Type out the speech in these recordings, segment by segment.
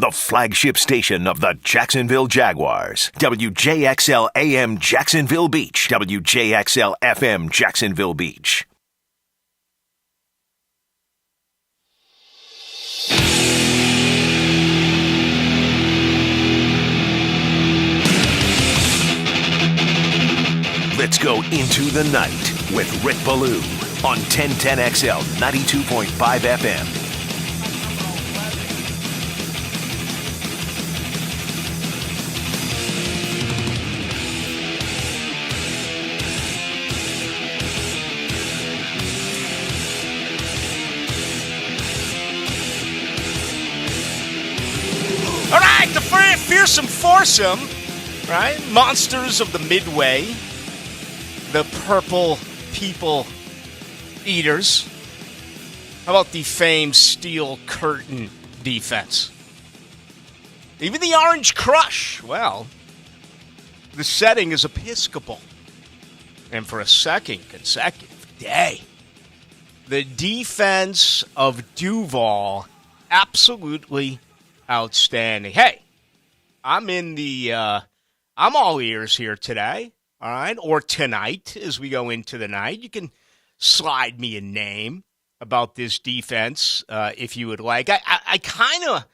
the flagship station of the Jacksonville Jaguars. WJXL AM Jacksonville Beach. WJXL FM Jacksonville Beach. Let's go into the night with Rick Ballou on 1010XL 92.5 FM. All right, the fearsome foursome, right? Monsters of the Midway, the Purple People Eaters. How about the famed Steel Curtain defense? Even the Orange Crush. Well, the setting is Episcopal. And for a second consecutive day, the defense of Duval absolutely outstanding. Hey, I'm all ears here today, all right? Or tonight as we go into the night. You can slide me a name about this defense if you would like. I kind of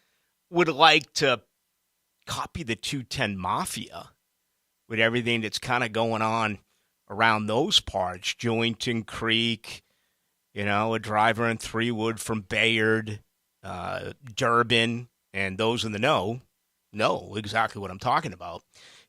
would like to copy the 210 Mafia with everything that's kind of going on around those parts. Jointon Creek, a driver in Threewood from Bayard, Durbin, and those in the know exactly what I'm talking about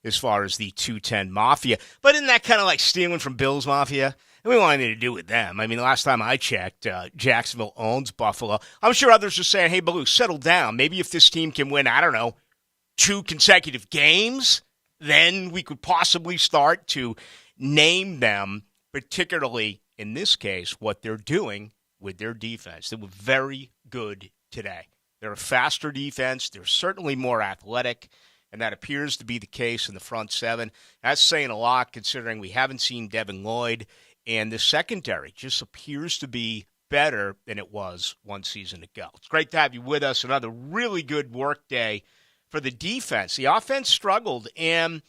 as far as the 210 Mafia. But isn't that kind of like stealing from Bill's Mafia? And we want anything to do with them. I mean, the last time I checked, Jacksonville owns Buffalo. I'm sure others are saying, hey, Ballou, settle down. Maybe if this team can win, 2 consecutive games, then we could possibly start to name them, particularly in this case, what they're doing with their defense. They were very good today. They're a faster defense. They're certainly more athletic, and that appears to be the case in the front seven. That's saying a lot considering we haven't seen Devin Lloyd, and the secondary just appears to be better than it was one season ago. It's great to have you with us. Another really good work day for the defense. The offense struggled, and,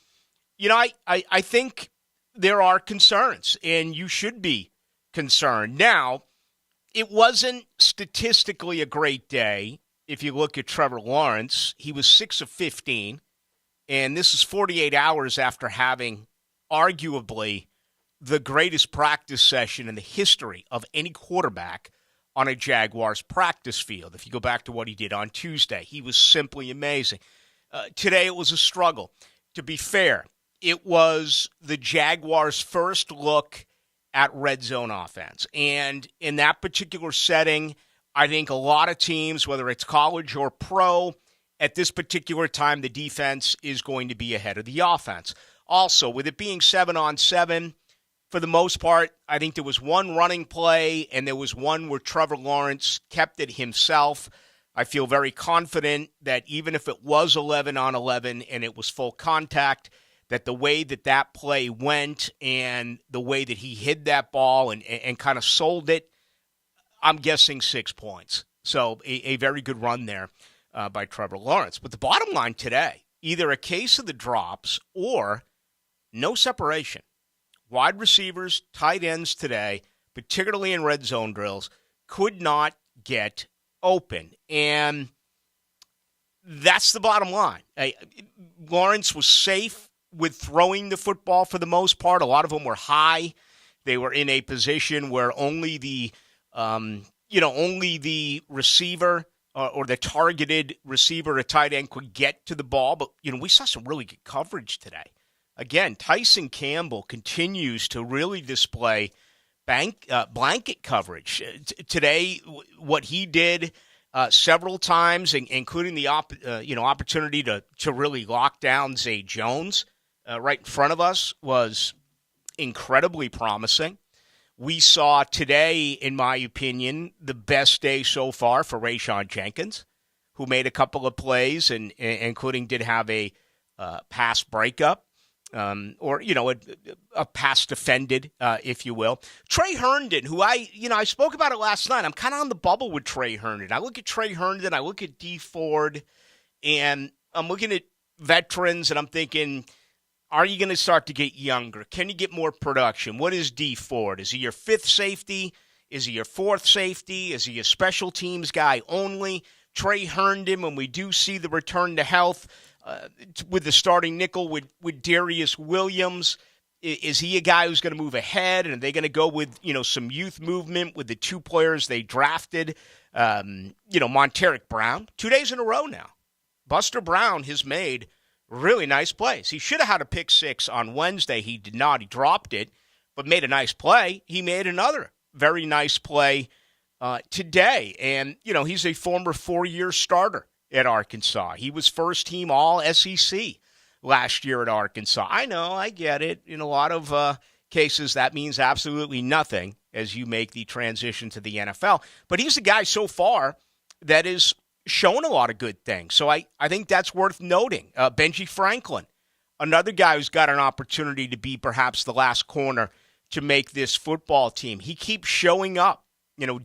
I think there are concerns, and you should be concerned. Now, it wasn't statistically a great day. If you look at Trevor Lawrence, he was 6 of 15, and this is 48 hours after having arguably the greatest practice session in the history of any quarterback on a Jaguars practice field. If you go back to what he did on Tuesday, he was simply amazing. Today it was a struggle. To be fair, it was the Jaguars' first look at red zone offense. And in that particular setting, I think a lot of teams, whether it's college or pro, at this particular time, the defense is going to be ahead of the offense. Also, with it being 7-on-7, for the most part, I think there was one running play, and there was one where Trevor Lawrence kept it himself. I feel very confident that even if it was 11-on-11 and it was full contact, that the way that play went and the way that he hid that ball and kind of sold it, I'm guessing 6 points. So a very good run there by Trevor Lawrence. But the bottom line today, either a case of the drops or no separation. Wide receivers, tight ends today, particularly in red zone drills, could not get open. And that's the bottom line. Lawrence was safe with throwing the football for the most part. A lot of them were high. They were in a position where only the receiver or the targeted receiver, a tight end, could get to the ball. But, we saw some really good coverage today. Again, Tyson Campbell continues to really display blanket coverage. Today, what he did several times, including the opportunity to really lock down Zay Jones right in front of us, was incredibly promising. We saw today, in my opinion, the best day so far for Rayshon Jenkins, who made a couple of plays, and including did have a pass breakup. A pass defended, if you will. Trey Herndon, who I spoke about it last night. I'm kind of on the bubble with Trey Herndon. I look at Trey Herndon, I look at Dee Ford, And I'm looking at veterans, and I'm thinking, are you going to start to get younger? Can you get more production? What is D Ford? Is he your fifth safety? Is he your fourth safety? Is he a special teams guy only? Trey Herndon, when we do see the return to health with the starting nickel with Darius Williams, is he a guy who's going to move ahead? And are they going to go with, some youth movement with the two players they drafted? Monteric Brown, 2 days in a row now. Buster Brown has made really nice plays. He should have had a pick six on Wednesday. He did not. He dropped it, but made a nice play. He made another very nice play today. And, he's a former 4-year starter at Arkansas. He was first team all SEC last year at Arkansas. I know, I get it. In a lot of cases, that means absolutely nothing as you make the transition to the NFL. But he's a guy so far that is shown a lot of good things. So I think that's worth noting. Benji Franklin, another guy who's got an opportunity to be perhaps the last corner to make this football team. He keeps showing up,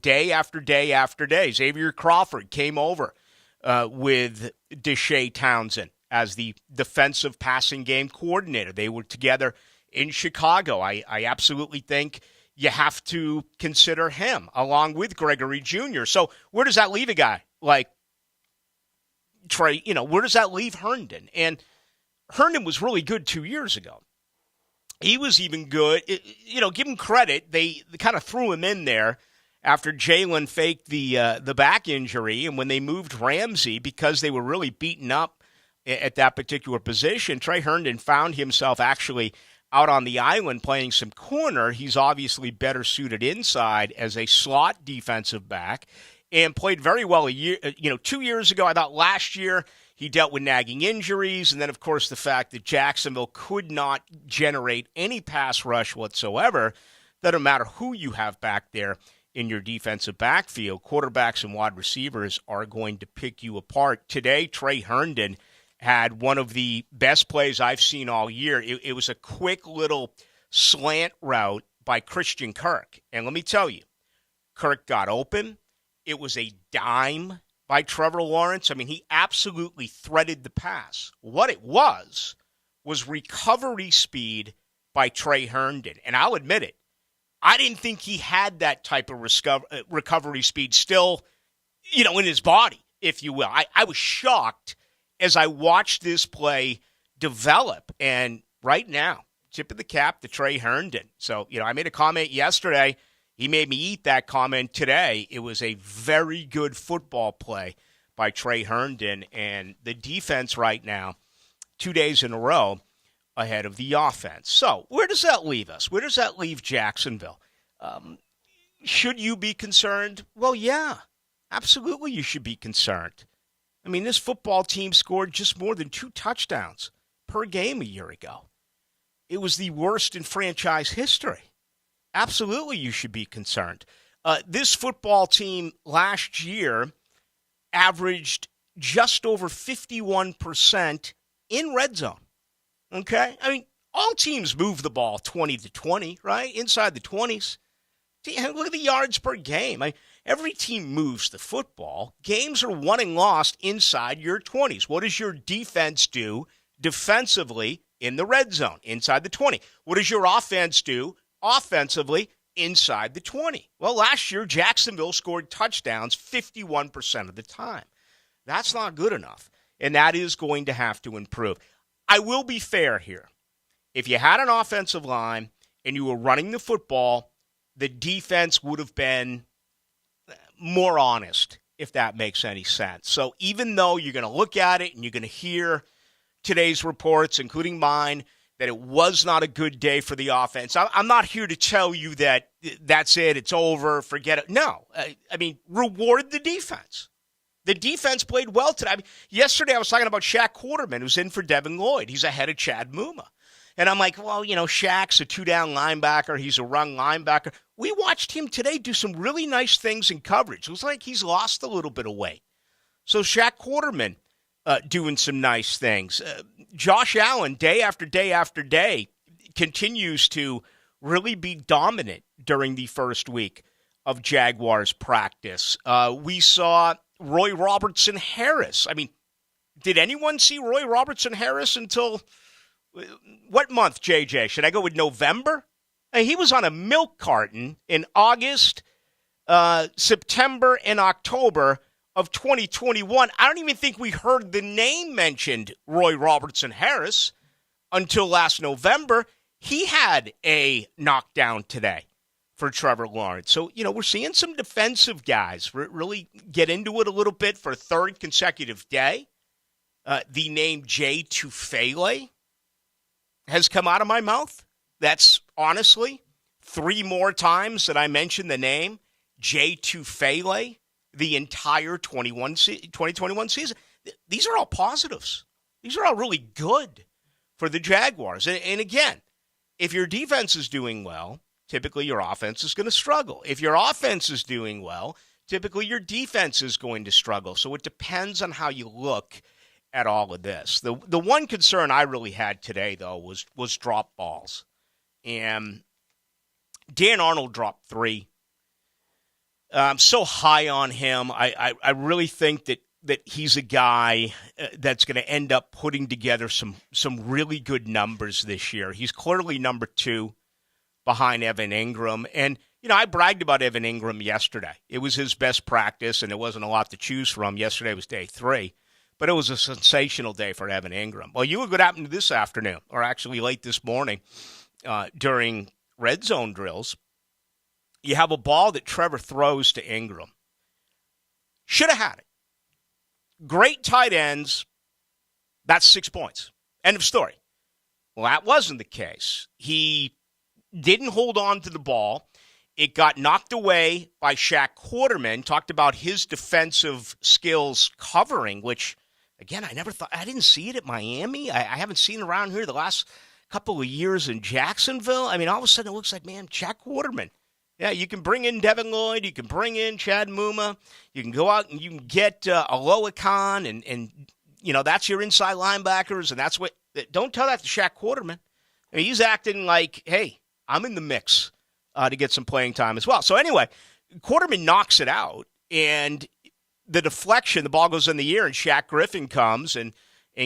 day after day after day. Xavier Crawford came over with Deshae Townsend as the defensive passing game coordinator. They were together in Chicago. I absolutely think you have to consider him along with Gregory Jr. So where does that leave a guy like Trey? Where does that leave Herndon? And Herndon was really good 2 years ago. He was even good. Give him credit. They kind of threw him in there after Jalen faked the back injury, and when they moved Ramsey because they were really beaten up at that particular position, Trey Herndon found himself actually out on the island playing some corner. He's obviously better suited inside as a slot defensive back and played very well 2 years ago. I thought last year he dealt with nagging injuries, and then, of course, the fact that Jacksonville could not generate any pass rush whatsoever. Doesn't matter who you have back there in your defensive backfield. Quarterbacks and wide receivers are going to pick you apart. Today, Trey Herndon had one of the best plays I've seen all year. It was a quick little slant route by Christian Kirk. And let me tell you, Kirk got open. It was a dime by Trevor Lawrence. I mean, he absolutely threaded the pass. What it was recovery speed by Trey Herndon. And I'll admit it, I didn't think he had that type of recovery speed still, in his body, if you will. I was shocked as I watched this play develop. And right now, tip of the cap to Trey Herndon. So, I made a comment yesterday. He made me eat that comment today. It was a very good football play by Trey Herndon. And the defense right now, 2 days in a row, ahead of the offense. So where does that leave us? Where does that leave Jacksonville? Should you be concerned? Well, yeah, absolutely you should be concerned. I mean, this football team scored just more than 2 touchdowns per game a year ago. It was the worst in franchise history. Absolutely you should be concerned. This football team last year averaged just over 51% in red zone. Okay? I mean, all teams move the ball 20 to 20, right? Inside the 20s. Look at the yards per game. Every team moves the football. Games are won and lost inside your 20s. What does your defense do defensively in the red zone, inside the 20? What does your offense do offensively inside the 20? Well, last year, Jacksonville scored touchdowns 51% of the time. That's not good enough, and that is going to have to improve. I will be fair here. If you had an offensive line and you were running the football, the defense would have been more honest, if that makes any sense. So even though you're going to look at it and you're going to hear today's reports, including mine, that it was not a good day for the offense, I'm not here to tell you that that's it, it's over, forget it. No. I mean, reward the defense. The defense played well today. Yesterday I was talking about Shaq Quarterman, who's in for Devin Lloyd. He's ahead of Chad Muma. And I'm like, well, Shaq's a 2-down linebacker. He's a run linebacker. We watched him today do some really nice things in coverage. It looks like he's lost a little bit of weight. So Shaq Quarterman doing some nice things. Josh Allen, day after day after day, continues to really be dominant during the first week of Jaguars practice. We saw Roy Robertson Harris. Did anyone see Roy Robertson Harris until what month, JJ? Should I go with November? He was on a milk carton in August, September, and October of 2021. I don't even think we heard the name mentioned, Roy Robertson Harris, until last November. He had a knockdown today for Trevor Lawrence. So, we're seeing some defensive guys really get into it a little bit for a third consecutive day. The name Jay Tufele has come out of my mouth. That's honestly 3 more times that I mentioned the name Jay Tufele the entire 2021 season. These are all positives. These are all really good for the Jaguars. And again, if your defense is doing well, typically your offense is going to struggle. If your offense is doing well, typically your defense is going to struggle. So it depends on how you look at all of this. The one concern I really had today, though, was drop balls. And Dan Arnold dropped 3. I'm so high on him. I really think that he's a guy that's going to end up putting together some really good numbers this year. He's clearly number 2 behind Evan Ingram. And, I bragged about Evan Ingram yesterday. It was his best practice, and it wasn't a lot to choose from. Yesterday was day 3. But it was a sensational day for Evan Ingram. Well, you look what happened this afternoon, or actually late this morning during red zone drills. You have a ball that Trevor throws to Ingram. Should have had it. Great tight ends. That's 6 points. End of story. Well, that wasn't the case. He didn't hold on to the ball. It got knocked away by Shaq Quarterman. Talked about his defensive skills covering, which, again, I didn't see it at Miami. I haven't seen it around here the last couple of years in Jacksonville. I mean, all of a sudden it looks like, man, Shaq Quarterman. Yeah, you can bring in Devin Lloyd. You can bring in Chad Muma. You can go out and you can get Aloha Khan, and that's your inside linebackers, and that's what – don't tell that to Shaq Quarterman. I mean, he's acting like, hey, I'm in the mix to get some playing time as well. So anyway, Quarterman knocks it out, and the deflection, the ball goes in the air, and Shaq Griffin comes and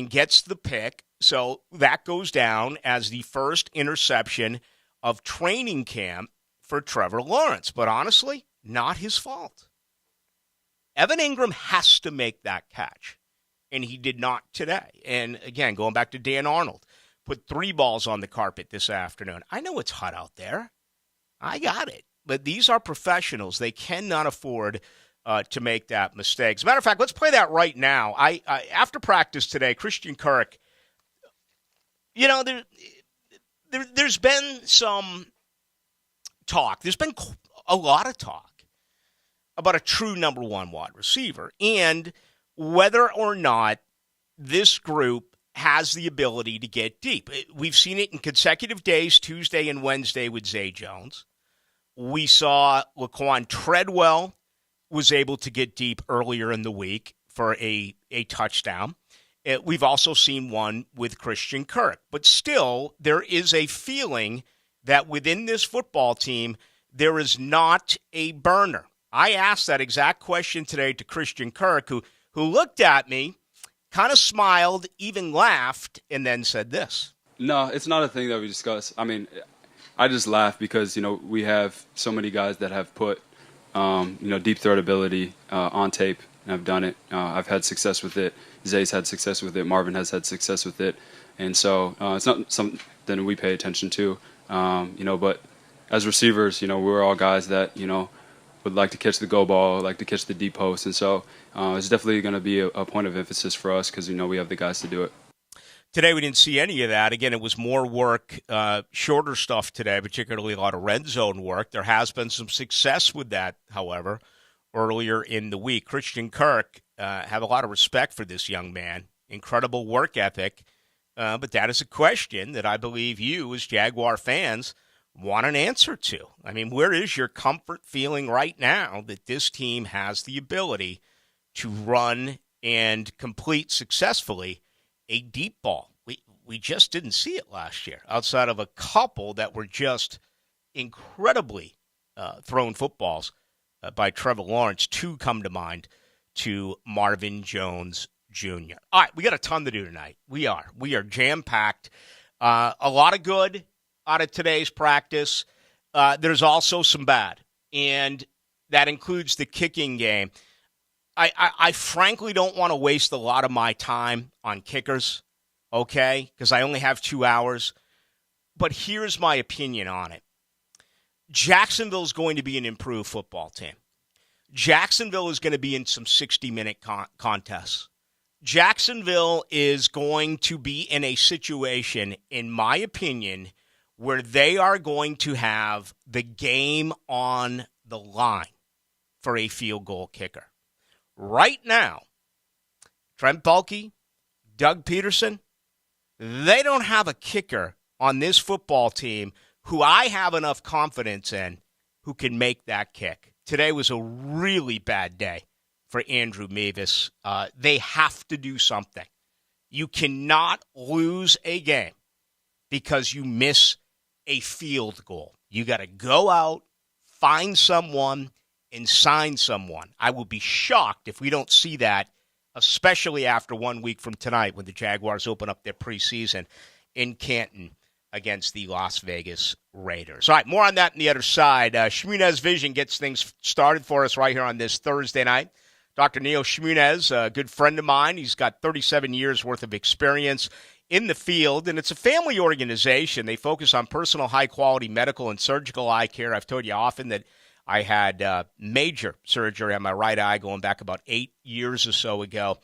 gets the pick. So that goes down as the first interception of training camp for Trevor Lawrence. But honestly, not his fault. Evan Ingram has to make that catch, and he did not today. And again, going back to Dan Arnold, put 3 balls on the carpet this afternoon. I know it's hot out there. I got it. But these are professionals. They cannot afford to make that mistake. As a matter of fact, let's play that right now. I after practice today, Christian Kirk, there's been some talk. There's been a lot of talk about a true number 1 wide receiver and whether or not this group has the ability to get deep. We've seen it in consecutive days, Tuesday and Wednesday with Zay Jones. We saw Laquan Treadwell was able to get deep earlier in the week for a touchdown. We've also seen one with Christian Kirk. But still, there is a feeling that within this football team, there is not a burner. I asked that exact question today to Christian Kirk, who looked at me, kind of smiled, even laughed, and then said this. No, it's not a thing that we discuss. I mean, I just laugh because, we have so many guys that have put, deep threat ability on tape, and I've done it. I've had success with it. Zay's had success with it. Marvin has had success with it. And so it's not something we pay attention to, but as receivers, we're all guys that, would like to catch the go ball, like to catch the deep post. And so it's definitely going to be a point of emphasis for us because, we have the guys to do it. Today we didn't see any of that. Again, it was more work, shorter stuff today, particularly a lot of red zone work. There has been some success with that, however, earlier in the week. Christian Kirk, have a lot of respect for this young man. Incredible work ethic. But that is a question that I believe you, as Jaguar fans, want an answer to. I mean, where is your comfort feeling right now that this team has the ability to run and complete successfully a deep ball? We just didn't see it last year, outside of a couple that were just incredibly thrown footballs by Trevor Lawrence. 2 come to mind to Marvin Jones Jr. All right, we got a ton to do tonight. We are jam-packed. A lot of good out of today's practice. There's also some bad, and that includes the kicking game. I frankly don't want to waste a lot of my time on kickers, okay, because I only have 2 hours. But here's my opinion on it. Jacksonville's going to be an improved football team. Jacksonville is going to be in some 60-minute contests. Jacksonville is going to be in a situation, in my opinion, where they are going to have the game on the line for a field goal kicker. Right now, Trent Baalke, Doug Peterson, they don't have a kicker on this football team who I have enough confidence in who can make that kick. Today was a really bad day for Andrew Mevis. They have to do something. You cannot lose a game because you miss a field goal. You got to go out, find someone, and sign someone. I will be shocked if we don't see that, especially after 1 week from tonight when the Jaguars open up their preseason in Canton against the Las Vegas Raiders. All right, more on that on the other side. Shmunez Vision gets things started for us right here on this Thursday night. Dr. Neil Shmunez, a good friend of mine. He's got 37 years worth of experience in the field, and it's a family organization. They focus on personal, high-quality medical and surgical eye care. I've told you often that I had major surgery on my right eye going back about 8 years or so ago.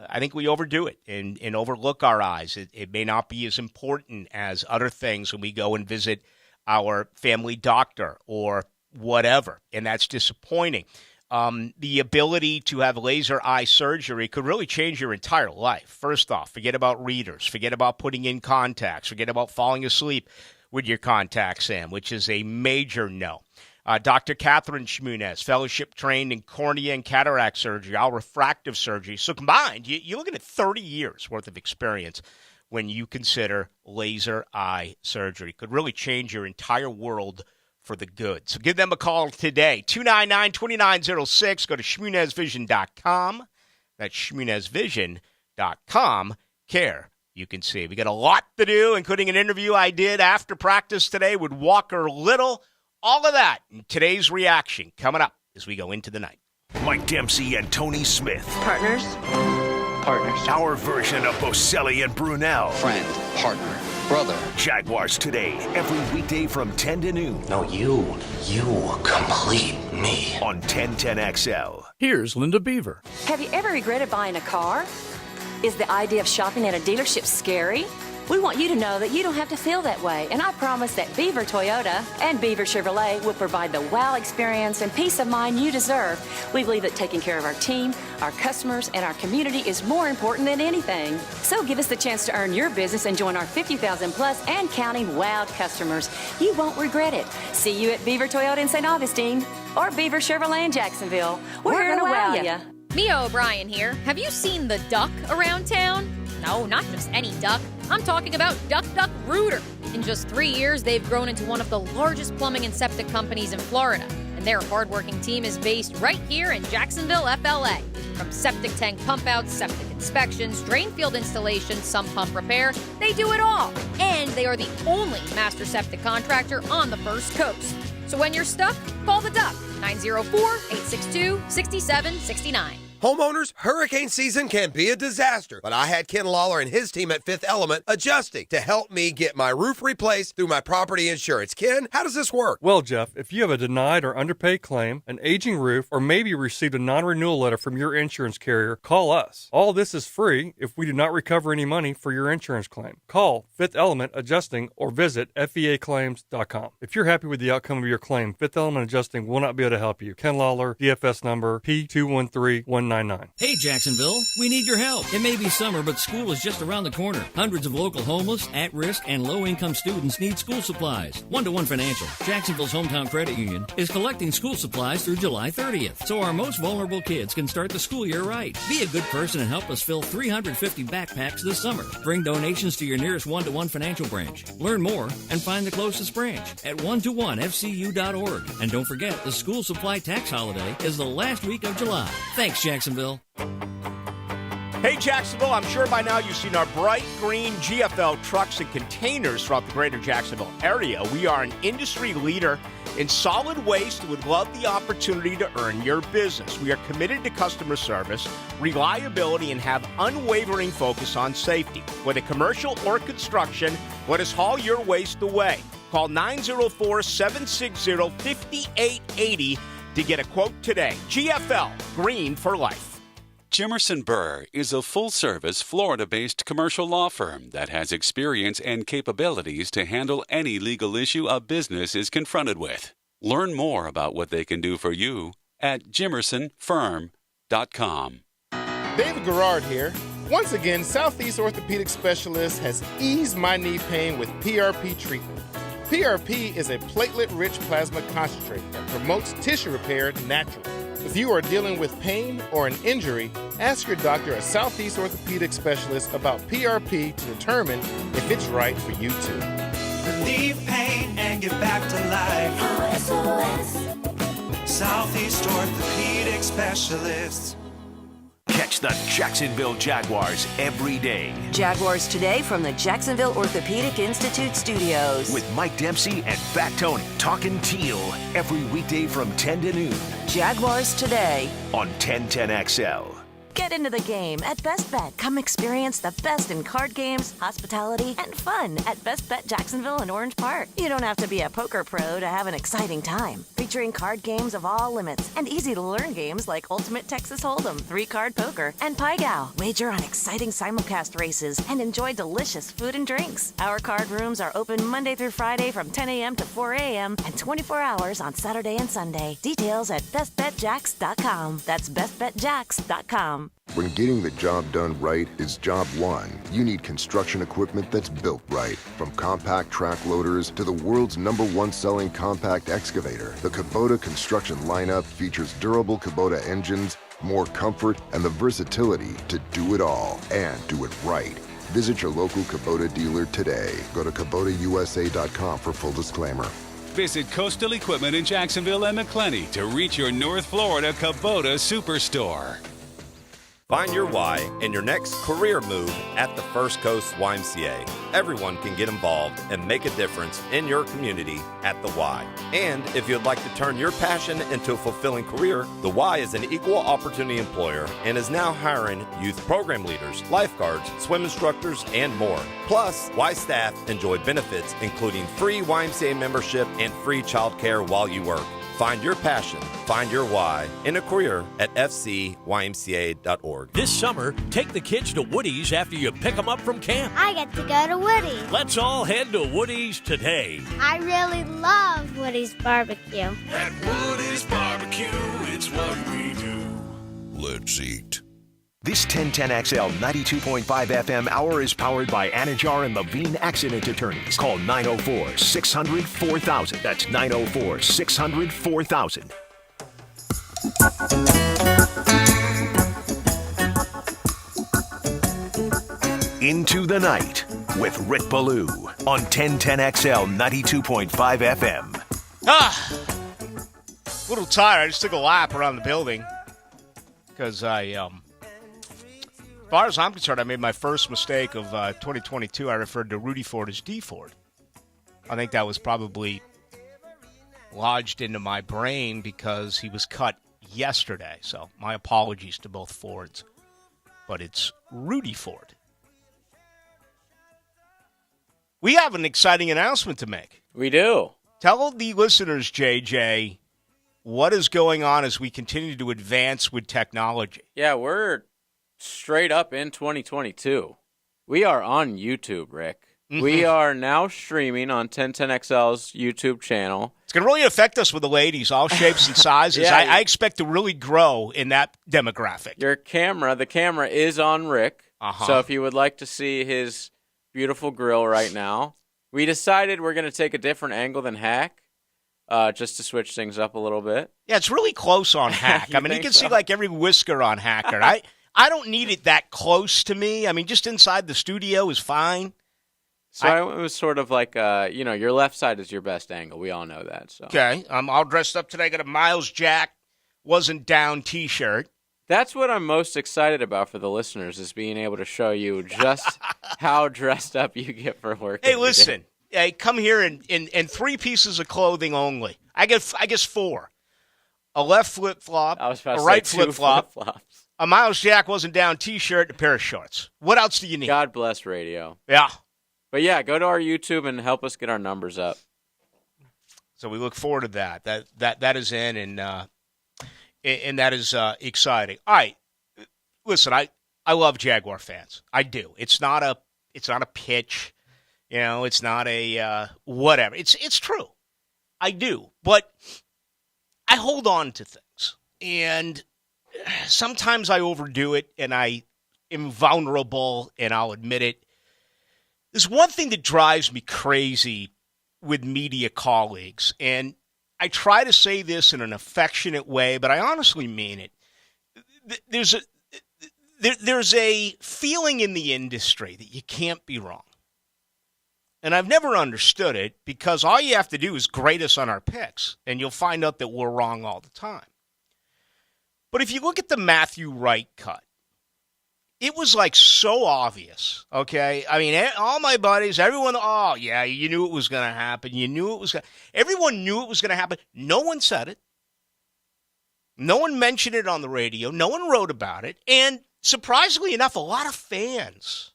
I think we overdo it and overlook our eyes. It may not be as important as other things when we go and visit our family doctor or whatever, and that's disappointing. The ability to have laser eye surgery could really change your entire life. First off, forget about readers, forget about putting in contacts, forget about falling asleep with your contacts in, which is a major no. Dr. Catherine Shmunez, fellowship trained in cornea and cataract surgery, all refractive surgery. So combined, you're looking at 30 years worth of experience when you consider laser eye surgery. Could really change your entire world for the good. So give them a call today, 299-2906. Go to shmunezvision.com. That's shmunezvision.com. Care you can see. We got a lot to do, including an interview I did after practice today with Walker Little. All of that in today's reaction coming up as we go into the night. Mike Dempsey and Tony Smith. Partners. Our version of Boselli and Brunel. Friend. Partner. Brother. Jaguars Today, every weekday from 10 to noon. No, you complete me. On 1010XL. Here's Linda Beaver. Have you ever regretted buying a car? Is the idea of shopping at a dealership scary? We want you to know that you don't have to feel that way, and I promise that Beaver Toyota and Beaver Chevrolet will provide the wow experience and peace of mind you deserve. We believe that taking care of our team, our customers, and our community is more important than anything. So give us the chance to earn your business and join our 50,000 plus and counting wowed customers. You won't regret it. See you at Beaver Toyota in St. Augustine or Beaver Chevrolet in Jacksonville. We're going to wow you. Mia O'Brien here. Have you seen the duck around town? No, not just any duck. I'm talking about Duck Duck Rooter. In just 3 years, they've grown into one of the largest plumbing and septic companies in Florida. And their hardworking team is based right here in Jacksonville, FLA. From septic tank pump outs, septic inspections, drain field installation, sump pump repair, they do it all. And they are the only master septic contractor on the First Coast. So when you're stuck, call the Duck, 904-862-6769. Homeowners, hurricane season can be a disaster, but I had Ken Lawler and his team at Fifth Element adjusting to help me get my roof replaced through my property insurance. Ken, how does this work? Well, Jeff, if you have a denied or underpaid claim, an aging roof, or maybe received a non-renewal letter from your insurance carrier, call us. All this is free if we do not recover any money for your insurance claim. Call Fifth Element Adjusting or visit feaclaims.com. If you're happy with the outcome of your claim, Fifth Element Adjusting will not be able to help you. Ken Lawler, DFS number P213199. Hey, Jacksonville, we need your help. It may be summer, but school is just around the corner. Hundreds of local homeless, at-risk, and low-income students need school supplies. One-to-One Financial, Jacksonville's hometown credit union, is collecting school supplies through July 30th, so our most vulnerable kids can start the school year right. Be a good person and help us fill 350 backpacks this summer. Bring donations to your nearest One-to-One Financial branch. Learn more and find the closest branch at 121fcu.org. And don't forget, the school supply tax holiday is the last week of July. Thanks, Jacksonville. Hey, Jacksonville, I'm sure by now you've seen our bright green GFL trucks and containers throughout the greater Jacksonville area. We are an industry leader in solid waste and would love the opportunity to earn your business. We are committed to customer service, reliability, and have unwavering focus on safety. Whether commercial or construction, let us haul your waste away. Call 904-760-5880 to get a quote today. GFL, green for life. Jimerson Burr is a full-service, Florida-based commercial law firm that has experience and capabilities to handle any legal issue a business is confronted with. Learn more about what they can do for you at jimersonfirm.com. David Garrard here. Once again, Southeast Orthopedic Specialist has eased my knee pain with PRP treatment. PRP is a platelet-rich plasma concentrate that promotes tissue repair naturally. If you are dealing with pain or an injury, ask your doctor, a Southeast Orthopedic Specialist, about PRP to determine if it's right for you too. Relieve pain and get back to life. SOS. Southeast Orthopedic Specialists. Catch the Jacksonville Jaguars every day. Jaguars Today from the Jacksonville Orthopedic Institute studios. With Mike Dempsey and Fat Tony talking teal every weekday from 10 to noon. Jaguars Today on 1010XL. Get into the game at Best Bet. Come experience the best in card games, hospitality, and fun at Best Bet Jacksonville and Orange Park. You don't have to be a poker pro to have an exciting time. Featuring card games of all limits and easy-to-learn games like Ultimate Texas Hold'em, 3-card poker, and Pai Gow. Wager on exciting simulcast races and enjoy delicious food and drinks. Our card rooms are open Monday through Friday from 10 a.m. to 4 a.m. and 24 hours on Saturday and Sunday. Details at bestbetjacks.com. That's bestbetjacks.com. When getting the job done right is job one, you need construction equipment that's built right. From compact track loaders to the world's #1 selling compact excavator, the Kubota construction lineup features durable Kubota engines, more comfort, and the versatility to do it all and do it right. Visit your local Kubota dealer today. Go to KubotaUSA.com for full disclaimer. Visit Coastal Equipment in Jacksonville and McClenny to reach your North Florida Kubota Superstore. Find your why in your next career move at the First Coast YMCA. Everyone can get involved and make a difference in your community at the Y. And if you'd like to turn your passion into a fulfilling career, the Y is an equal opportunity employer and is now hiring youth program leaders, lifeguards, swim instructors, and more. Plus, Y staff enjoy benefits including free YMCA membership and free childcare while you work. Find your passion, find your why in a career at fcymca.org. This summer, take the kids to Woody's after you pick them up from camp. I get to go to Woody's. Let's all head to Woody's today. I really love Woody's barbecue. At Woody's barbecue, it's what we do. Let's eat. This 1010XL 92.5 FM hour is powered by Anajar and Levine Accident Attorneys. Call 904-600-4000. That's 904-600-4000. Into the Night with Rick Ballou on 1010XL 92.5 FM. A little tired. I just took a lap around the building because as far as I'm concerned, I made my first mistake of 2022. I referred to Rudy Ford as D Ford. I think that was probably lodged into my brain because he was cut yesterday. So my apologies to both Fords. But it's Rudy Ford. We have an exciting announcement to make. We do. Tell the listeners, JJ, what is going on as we continue to advance with technology. Yeah, we're straight up in 2022. We are on YouTube, Rick. Mm-hmm. We are now streaming on 1010XL's YouTube channel. It's going to really affect us with the ladies, all shapes and sizes. Yeah, I expect to really grow in that demographic. The camera is on Rick. So if you would like to see his beautiful grill right now, we decided we're going to take a different angle than Hack, just to switch things up a little bit. Yeah, it's really close on Hack. I mean, you can see like every whisker on Hacker. I don't need it that close to me. I mean, just inside the studio is fine. So it was sort of like, your left side is your best angle. We all know that. So okay, I'm all dressed up today. I got a Miles Jack Wasn't Down T-shirt. That's what I'm most excited about for the listeners, is being able to show you just how dressed up you get for work. Hey, listen. Hey, come here in 3 pieces of clothing only. I guess 4. A left flip-flop, a right flip-flop, a Miles Jack wasn't down T-shirt, and a pair of shorts. What else do you need? God bless radio. Yeah. But yeah, go to our YouTube and help us get our numbers up. So we look forward to that. That is in, and that is exciting. All right. Listen, I love Jaguar fans. I do. It's not a pitch. You know, it's not a whatever. It's true. I do. But I hold on to things. And sometimes I overdo it, and I am vulnerable, and I'll admit it. There's one thing that drives me crazy with media colleagues, and I try to say this in an affectionate way, but I honestly mean it. There's a feeling in the industry that you can't be wrong. And I've never understood it, because all you have to do is grade us on our picks, and you'll find out that we're wrong all the time. But if you look at the Matthew Wright cut, it was like so obvious, okay? I mean, all my buddies, everyone, oh, yeah, you knew it was going to happen. Everyone knew it was going to happen. No one said it. No one mentioned it on the radio. No one wrote about it. And surprisingly enough, a lot of fans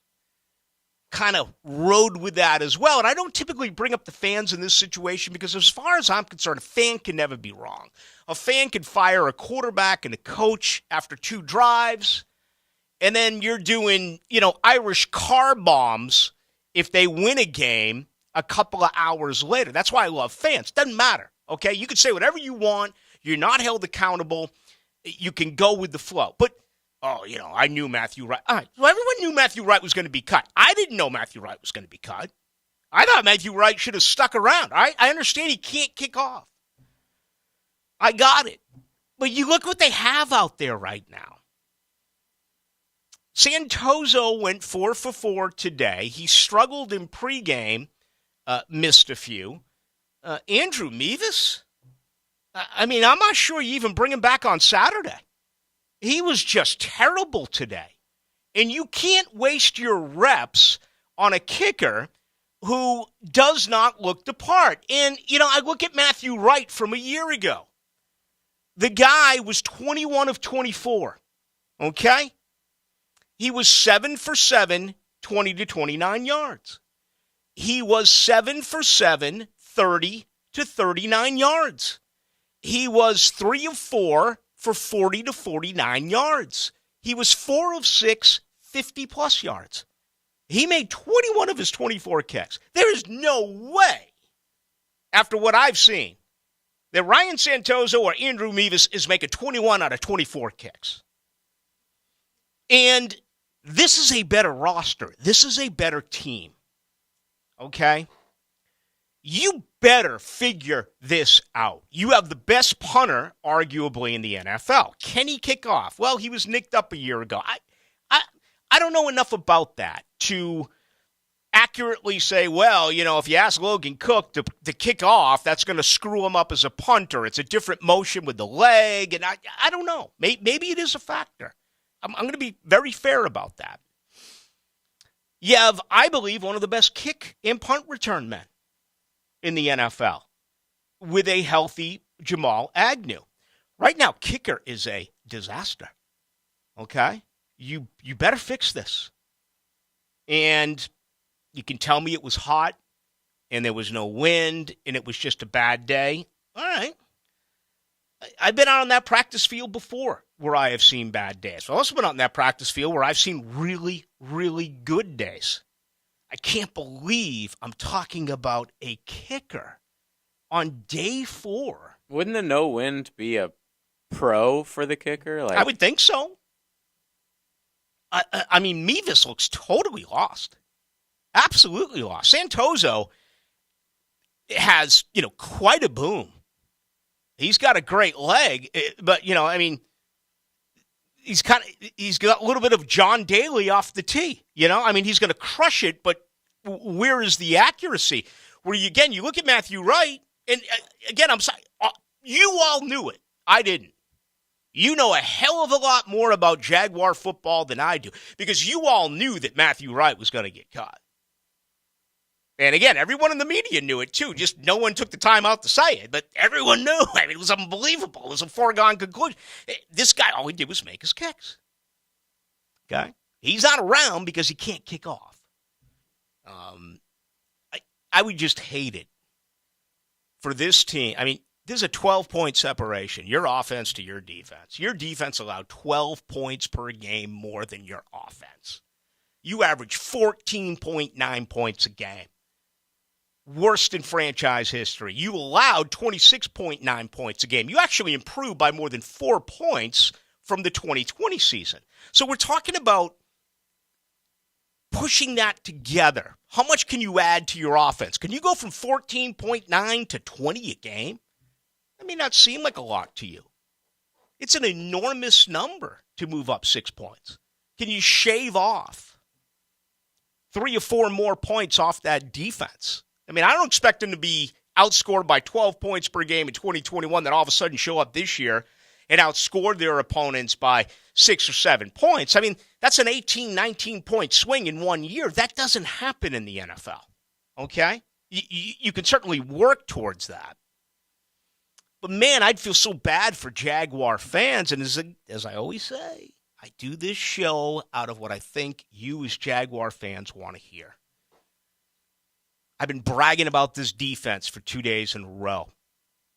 kind of rode with that as well. And I don't typically bring up the fans in this situation, because as far as I'm concerned, a fan can never be wrong. A fan can fire a quarterback and a coach after 2 drives, and then you're doing, Irish car bombs if they win a game a couple of hours later. That's why I love fans. Doesn't matter, okay? You can say whatever you want. You're not held accountable. You can go with the flow. But I knew Matthew Wright. All right, so everyone knew Matthew Wright was going to be cut. I didn't know Matthew Wright was going to be cut. I thought Matthew Wright should have stuck around. All right? I understand he can't kick off. I got it. But you look what they have out there right now. Santoso went 4 for 4 today. He struggled in pregame, missed a few. Andrew Mevis? I'm not sure you even bring him back on Saturday. He was just terrible today. And you can't waste your reps on a kicker who does not look the part. And, I look at Matthew Wright from a year ago. The guy was 21 of 24, okay? He was 7 for 7, 20 to 29 yards. He was 7 for 7, 30 to 39 yards. He was 3 of 4 for 40 to 49 yards. He was 4 of 6, 50-plus yards. He made 21 of his 24 kicks. There is no way, after what I've seen, that Ryan Santoso or Andrew Mevis is making 21 out of 24 kicks. And this is a better roster. This is a better team. Okay? You better figure this out. You have the best punter, arguably, in the NFL. Can he kick off? Well, he was nicked up a year ago. I don't know enough about that to accurately say, well, if you ask Logan Cook to kick off, that's going to screw him up as a punter. It's a different motion with the leg, and I don't know. Maybe it is a factor. I'm going to be very fair about that. You have, I believe, one of the best kick and punt return men in the NFL with a healthy Jamal Agnew. Right now, kicker is a disaster. Okay? You better fix this. And you can tell me it was hot and there was no wind and it was just a bad day. All right. I've been out on that practice field before where I have seen bad days. I've also been out on that practice field where I've seen really, really good days. I can't believe I'm talking about a kicker on day 4. Wouldn't the no wind be a pro for the kicker? I would think so. I mean, Mevis looks totally lost. Absolutely lost. Santoso has, quite a boom. He's got a great leg, but, he's got a little bit of John Daly off the tee. He's going to crush it, but where is the accuracy? Where you look at Matthew Wright, and again, I'm sorry, you all knew it. I didn't. You know a hell of a lot more about Jaguar football than I do because you all knew that Matthew Wright was going to get caught. And again, everyone in the media knew it too. Just no one took the time out to say it, but everyone knew. I mean, it was unbelievable. It was a foregone conclusion. This guy, all he did was make his kicks. Okay? He's not around because he can't kick off. I would just hate it for this team. I mean, there's a 12-point separation, your offense to your defense. Your defense allowed 12 points per game more than your offense. You average 14.9 points a game. Worst in franchise history. You allowed 26.9 points a game. You actually improved by more than 4 points from the 2020 season. So we're talking about pushing that together. How much can you add to your offense? Can you go from 14.9 to 20 a game? That may not seem like a lot to you. It's an enormous number to move up 6 points. Can you shave off 3 or 4 more points off that defense? I mean, I don't expect them to be outscored by 12 points per game in 2021 that all of a sudden show up this year and outscore their opponents by 6 or 7 points. I mean, that's an 18, 19-point swing in 1 year. That doesn't happen in the NFL, okay? You can certainly work towards that. But, man, I'd feel so bad for Jaguar fans. And as I always say, I do this show out of what I think you as Jaguar fans want to hear. I've been bragging about this defense for 2 days in a row,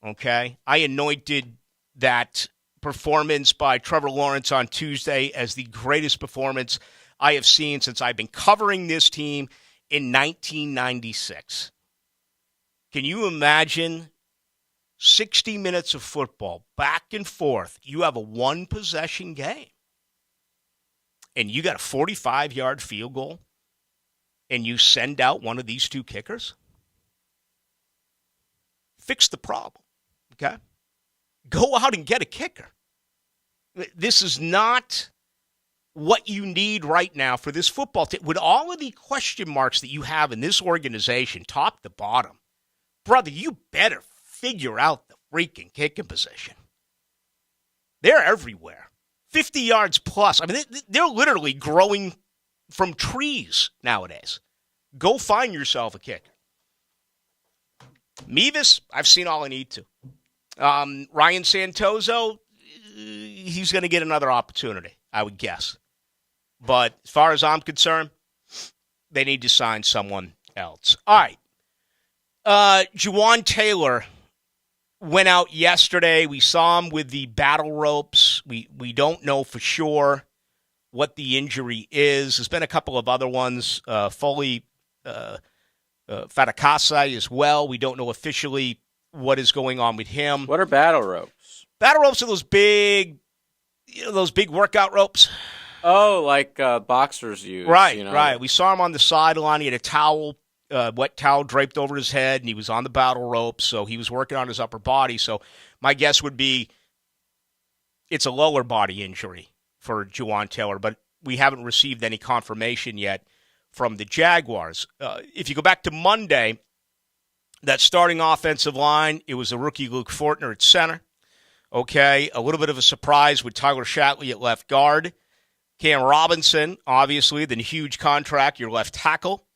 okay? I anointed that performance by Trevor Lawrence on Tuesday as the greatest performance I have seen since I've been covering this team in 1996. Can you imagine 60 minutes of football, back and forth? You have a one-possession game, and you got a 45-yard field goal, and you send out one of these 2 kickers? Fix the problem, okay? Go out and get a kicker. This is not what you need right now for this football team. With all of the question marks that you have in this organization, top to bottom, brother, you better figure out the freaking kicking position. They're everywhere. 50 yards plus. I mean, they're literally growing from trees nowadays. Go find yourself a kicker. Mevis, I've seen all I need to. Ryan Santoso, he's going to get another opportunity, I would guess. But as far as I'm concerned, they need to sign someone else. All right. Juwan Taylor went out yesterday. We saw him with the battle ropes. We don't know for sure what the injury is. There's been a couple of other ones. Foley Fatakasi as well. We don't know officially what is going on with him. What are battle ropes? Battle ropes are those big workout ropes. Oh, like boxers use. Right, right. We saw him on the sideline. He had a towel, wet towel draped over his head, and he was on the battle ropes, so he was working on his upper body. So my guess would be it's a lower body injury for Juwan Taylor, but we haven't received any confirmation yet from the Jaguars. If you go back to Monday, that starting offensive line, it was a rookie Luke Fortner at center. Okay, a little bit of a surprise with Tyler Shatley at left guard. Cam Robinson, obviously, the huge contract, your left tackle.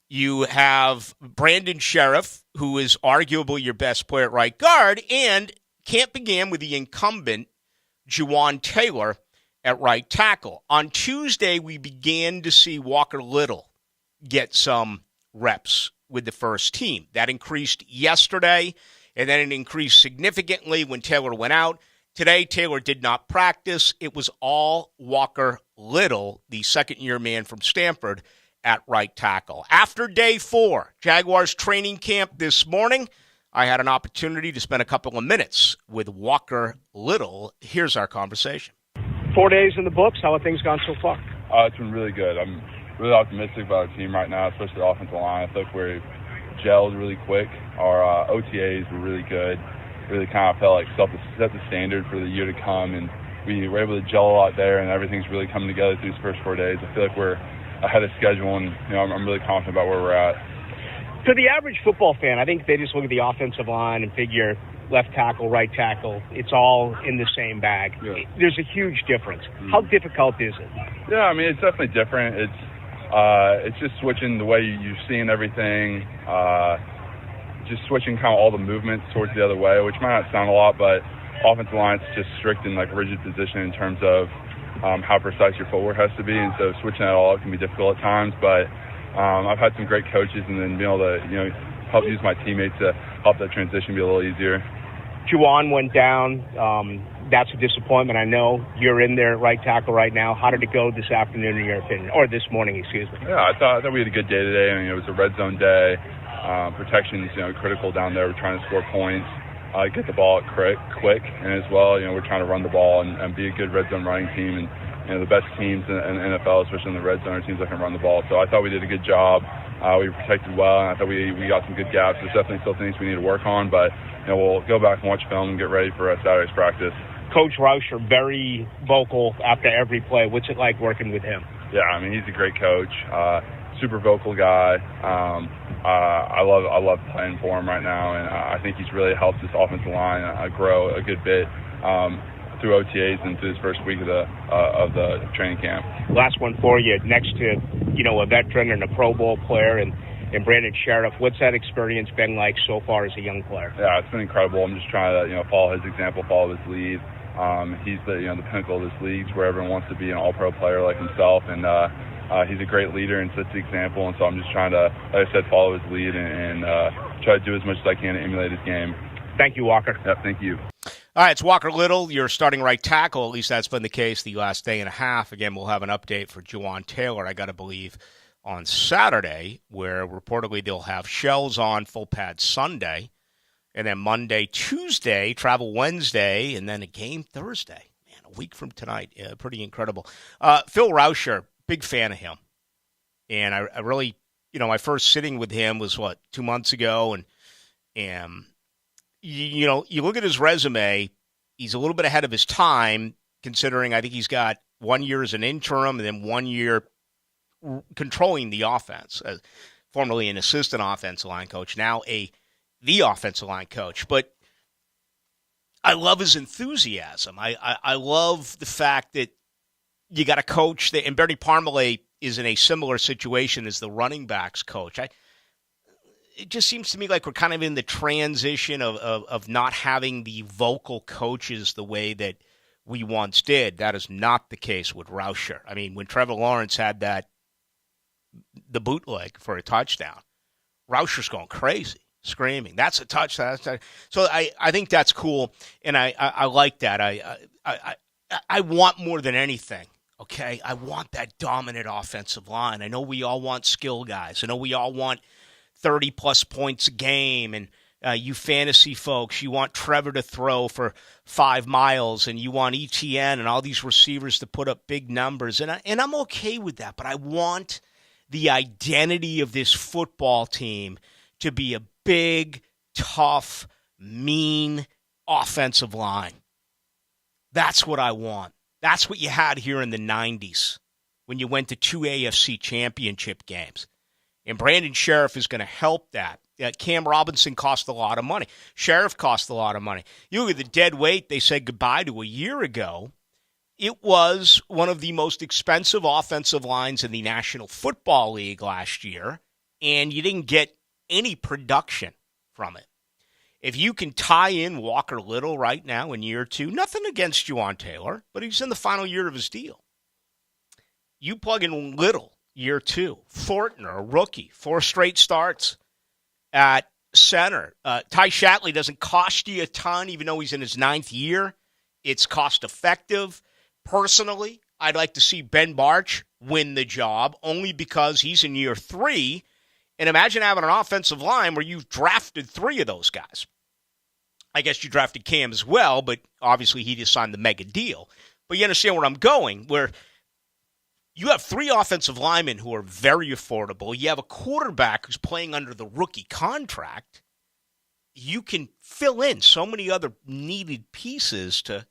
You have Brandon Sheriff, who is arguably your best player at right guard, and camp began with the incumbent Juwan Taylor at right tackle. On Tuesday, we began to see Walker Little get some reps with the first team. That increased yesterday, and then it increased significantly when Taylor went out. Today, Taylor did not practice. It was all Walker Little, the second-year man from Stanford, at right tackle. After day 4, Jaguars training camp this morning, I had an opportunity to spend a couple of minutes with Walker Little. Here's our conversation. 4 days in the books. How have things gone so far? It's been really good. I'm really optimistic about our team right now, especially the offensive line. I think we're gelled really quick. Our OTAs were really good. Really kind of felt like set the standard for the year to come, and we were able to gel a lot there, and everything's really coming together through these first 4 days. I feel like we're ahead of schedule, and I'm really confident about where we're at. To the average football fan, I think they just look at the offensive line and figure left tackle, right tackle, it's all in the same bag. Yeah. There's a huge difference. How difficult is it? Yeah, I mean, it's definitely different. It's just switching the way you're seeing everything, just switching kind of all the movements towards the other way, which might not sound a lot, but offensive line's just strict and like rigid position in terms of how precise your footwork has to be, and so switching that all up can be difficult at times, but I've had some great coaches, and then being able to, help use my teammates to help that transition be a little easier. Juwan went down. That's a disappointment. I know you're in there at right tackle right now. How did it go this afternoon, in your opinion? Or this morning, excuse me. Yeah, I thought we had a good day today. I mean, it was a red zone day. Protection's, critical down there. We're trying to score points, get the ball quick, and as well, we're trying to run the ball and be a good red zone running team. And, the best teams in the NFL, especially in the red zone, are teams that can run the ball. So I thought we did a good job. We protected well, and I thought we got some good gaps. There's definitely still things we need to work on, but we'll go back and watch film and get ready for Saturday's practice. Coach Rauscher, very vocal after every play. What's it like working with him? Yeah, I mean, he's a great coach, super vocal guy. I love playing for him right now, and I think he's really helped this offensive line grow a good bit through OTAs and through his first week of the training camp. Last one for you. Next to a veteran and a Pro Bowl player and Brandon Sheriff, what's that experience been like so far as a young player? Yeah, it's been incredible. I'm just trying to follow his example, follow his lead. He's the pinnacle of this league, where everyone wants to be an all-pro player like himself, and he's a great leader and sets the example. And so I'm just trying to, like I said, follow his lead and try to do as much as I can to emulate his game. Thank you, Walker. Yeah, thank you. All right, it's Walker Little, your starting right tackle. At least that's been the case the last day and a half. Again, we'll have an update for Juwan Taylor, I got to believe, on Saturday, where reportedly they'll have shells on full pad Sunday, and then Monday, Tuesday, travel Wednesday, and then a game Thursday. Man, a week from tonight. Yeah, pretty incredible. Phil Rauscher, big fan of him. And I really, my first sitting with him was, 2 months ago, and you look at his resume, he's a little bit ahead of his time, considering I think he's got 1 year as an interim and then 1 year controlling the offense, formerly an assistant offensive line coach, now the offensive line coach. But I love his enthusiasm. I love the fact that you got a coach that, and Bernie Parmalee is in a similar situation as the running backs coach. It just seems to me like we're kind of in the transition of not having the vocal coaches the way that we once did. That is not the case with Rauscher. I mean, when Trevor Lawrence had the bootleg for a touchdown, Rauscher's going crazy, screaming, "That's a touchdown!" So I think that's cool, and I like that. I want more than anything. Okay, I want that dominant offensive line. I know we all want skill guys. I know we all want 30-plus points a game, and you fantasy folks, you want Trevor to throw for 5 miles, and you want ETN and all these receivers to put up big numbers, and I'm okay with that, but I want the identity of this football team to be a big, tough, mean offensive line. That's what I want. That's what you had here in the 90s when you went to 2 AFC championship games. And Brandon Sheriff is going to help that. Cam Robinson cost a lot of money. Sheriff cost a lot of money. You look at the dead weight they said goodbye to a year ago. It was one of the most expensive offensive lines in the National Football League last year, and you didn't get any production from it. If you can tie in Walker Little right now in year 2, nothing against Juwan Taylor, but he's in the final year of his deal. You plug in Little, year 2. Fortner, a rookie, 4 straight starts at center. Ty Shatley doesn't cost you a ton, even though he's in his 9th year. It's cost-effective. Personally, I'd like to see Ben Barch win the job, only because he's in year 3. And imagine having an offensive line where you've drafted 3 of those guys. I guess you drafted Cam as well, but obviously he just signed the mega deal. But you understand where I'm going, where you have 3 offensive linemen who are very affordable. You have a quarterback who's playing under the rookie contract. You can fill in so many other needed pieces to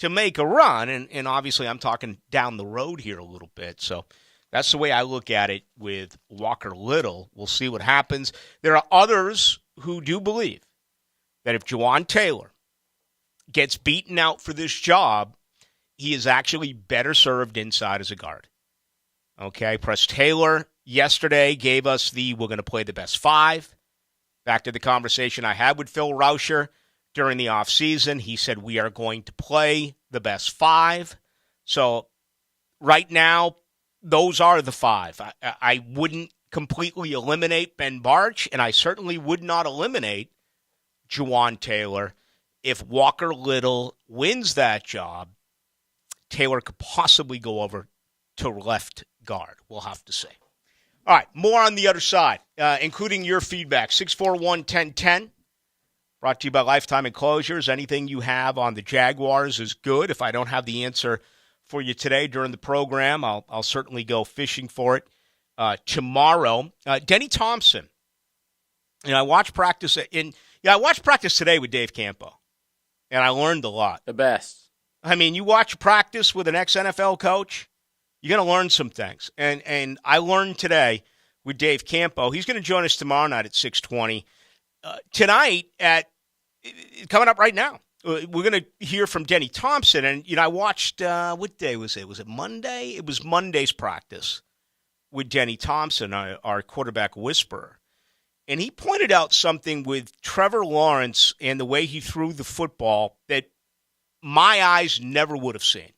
make a run. And obviously I'm talking down the road here a little bit. So That's the way I look at it with Walker Little. We'll see what happens. There are others who do believe that if Juwan Taylor gets beaten out for this job, he is actually better served inside as a guard. Okay, Press Taylor yesterday gave us we're going to play the best five. Back to the conversation I had with Phil Rauscher during the offseason. He said we are going to play the best five. So right now, those are the five. I wouldn't completely eliminate Ben Barch, and I certainly would not eliminate Juwan Taylor. If Walker Little wins that job, Taylor could possibly go over to left guard. We'll have to see. All right, more on the other side, including your feedback. 641-1010, brought to you by Lifetime Enclosures. Anything you have on the Jaguars is good. If I don't have the answer for you today during the program, I'll certainly go fishing for it tomorrow. Denny Thompson, I watched practice today with Dave Campo, and I learned a lot. The best. I mean, you watch practice with an ex-NFL coach, you're going to learn some things. And I learned today with Dave Campo. He's going to join us tomorrow night at 6:20. Tonight, coming up right now, we're going to hear from Denny Thompson. And, I watched, what day was it? Was it Monday? It was Monday's practice with Denny Thompson, our quarterback whisperer. And he pointed out something with Trevor Lawrence and the way he threw the football that my eyes never would have seen.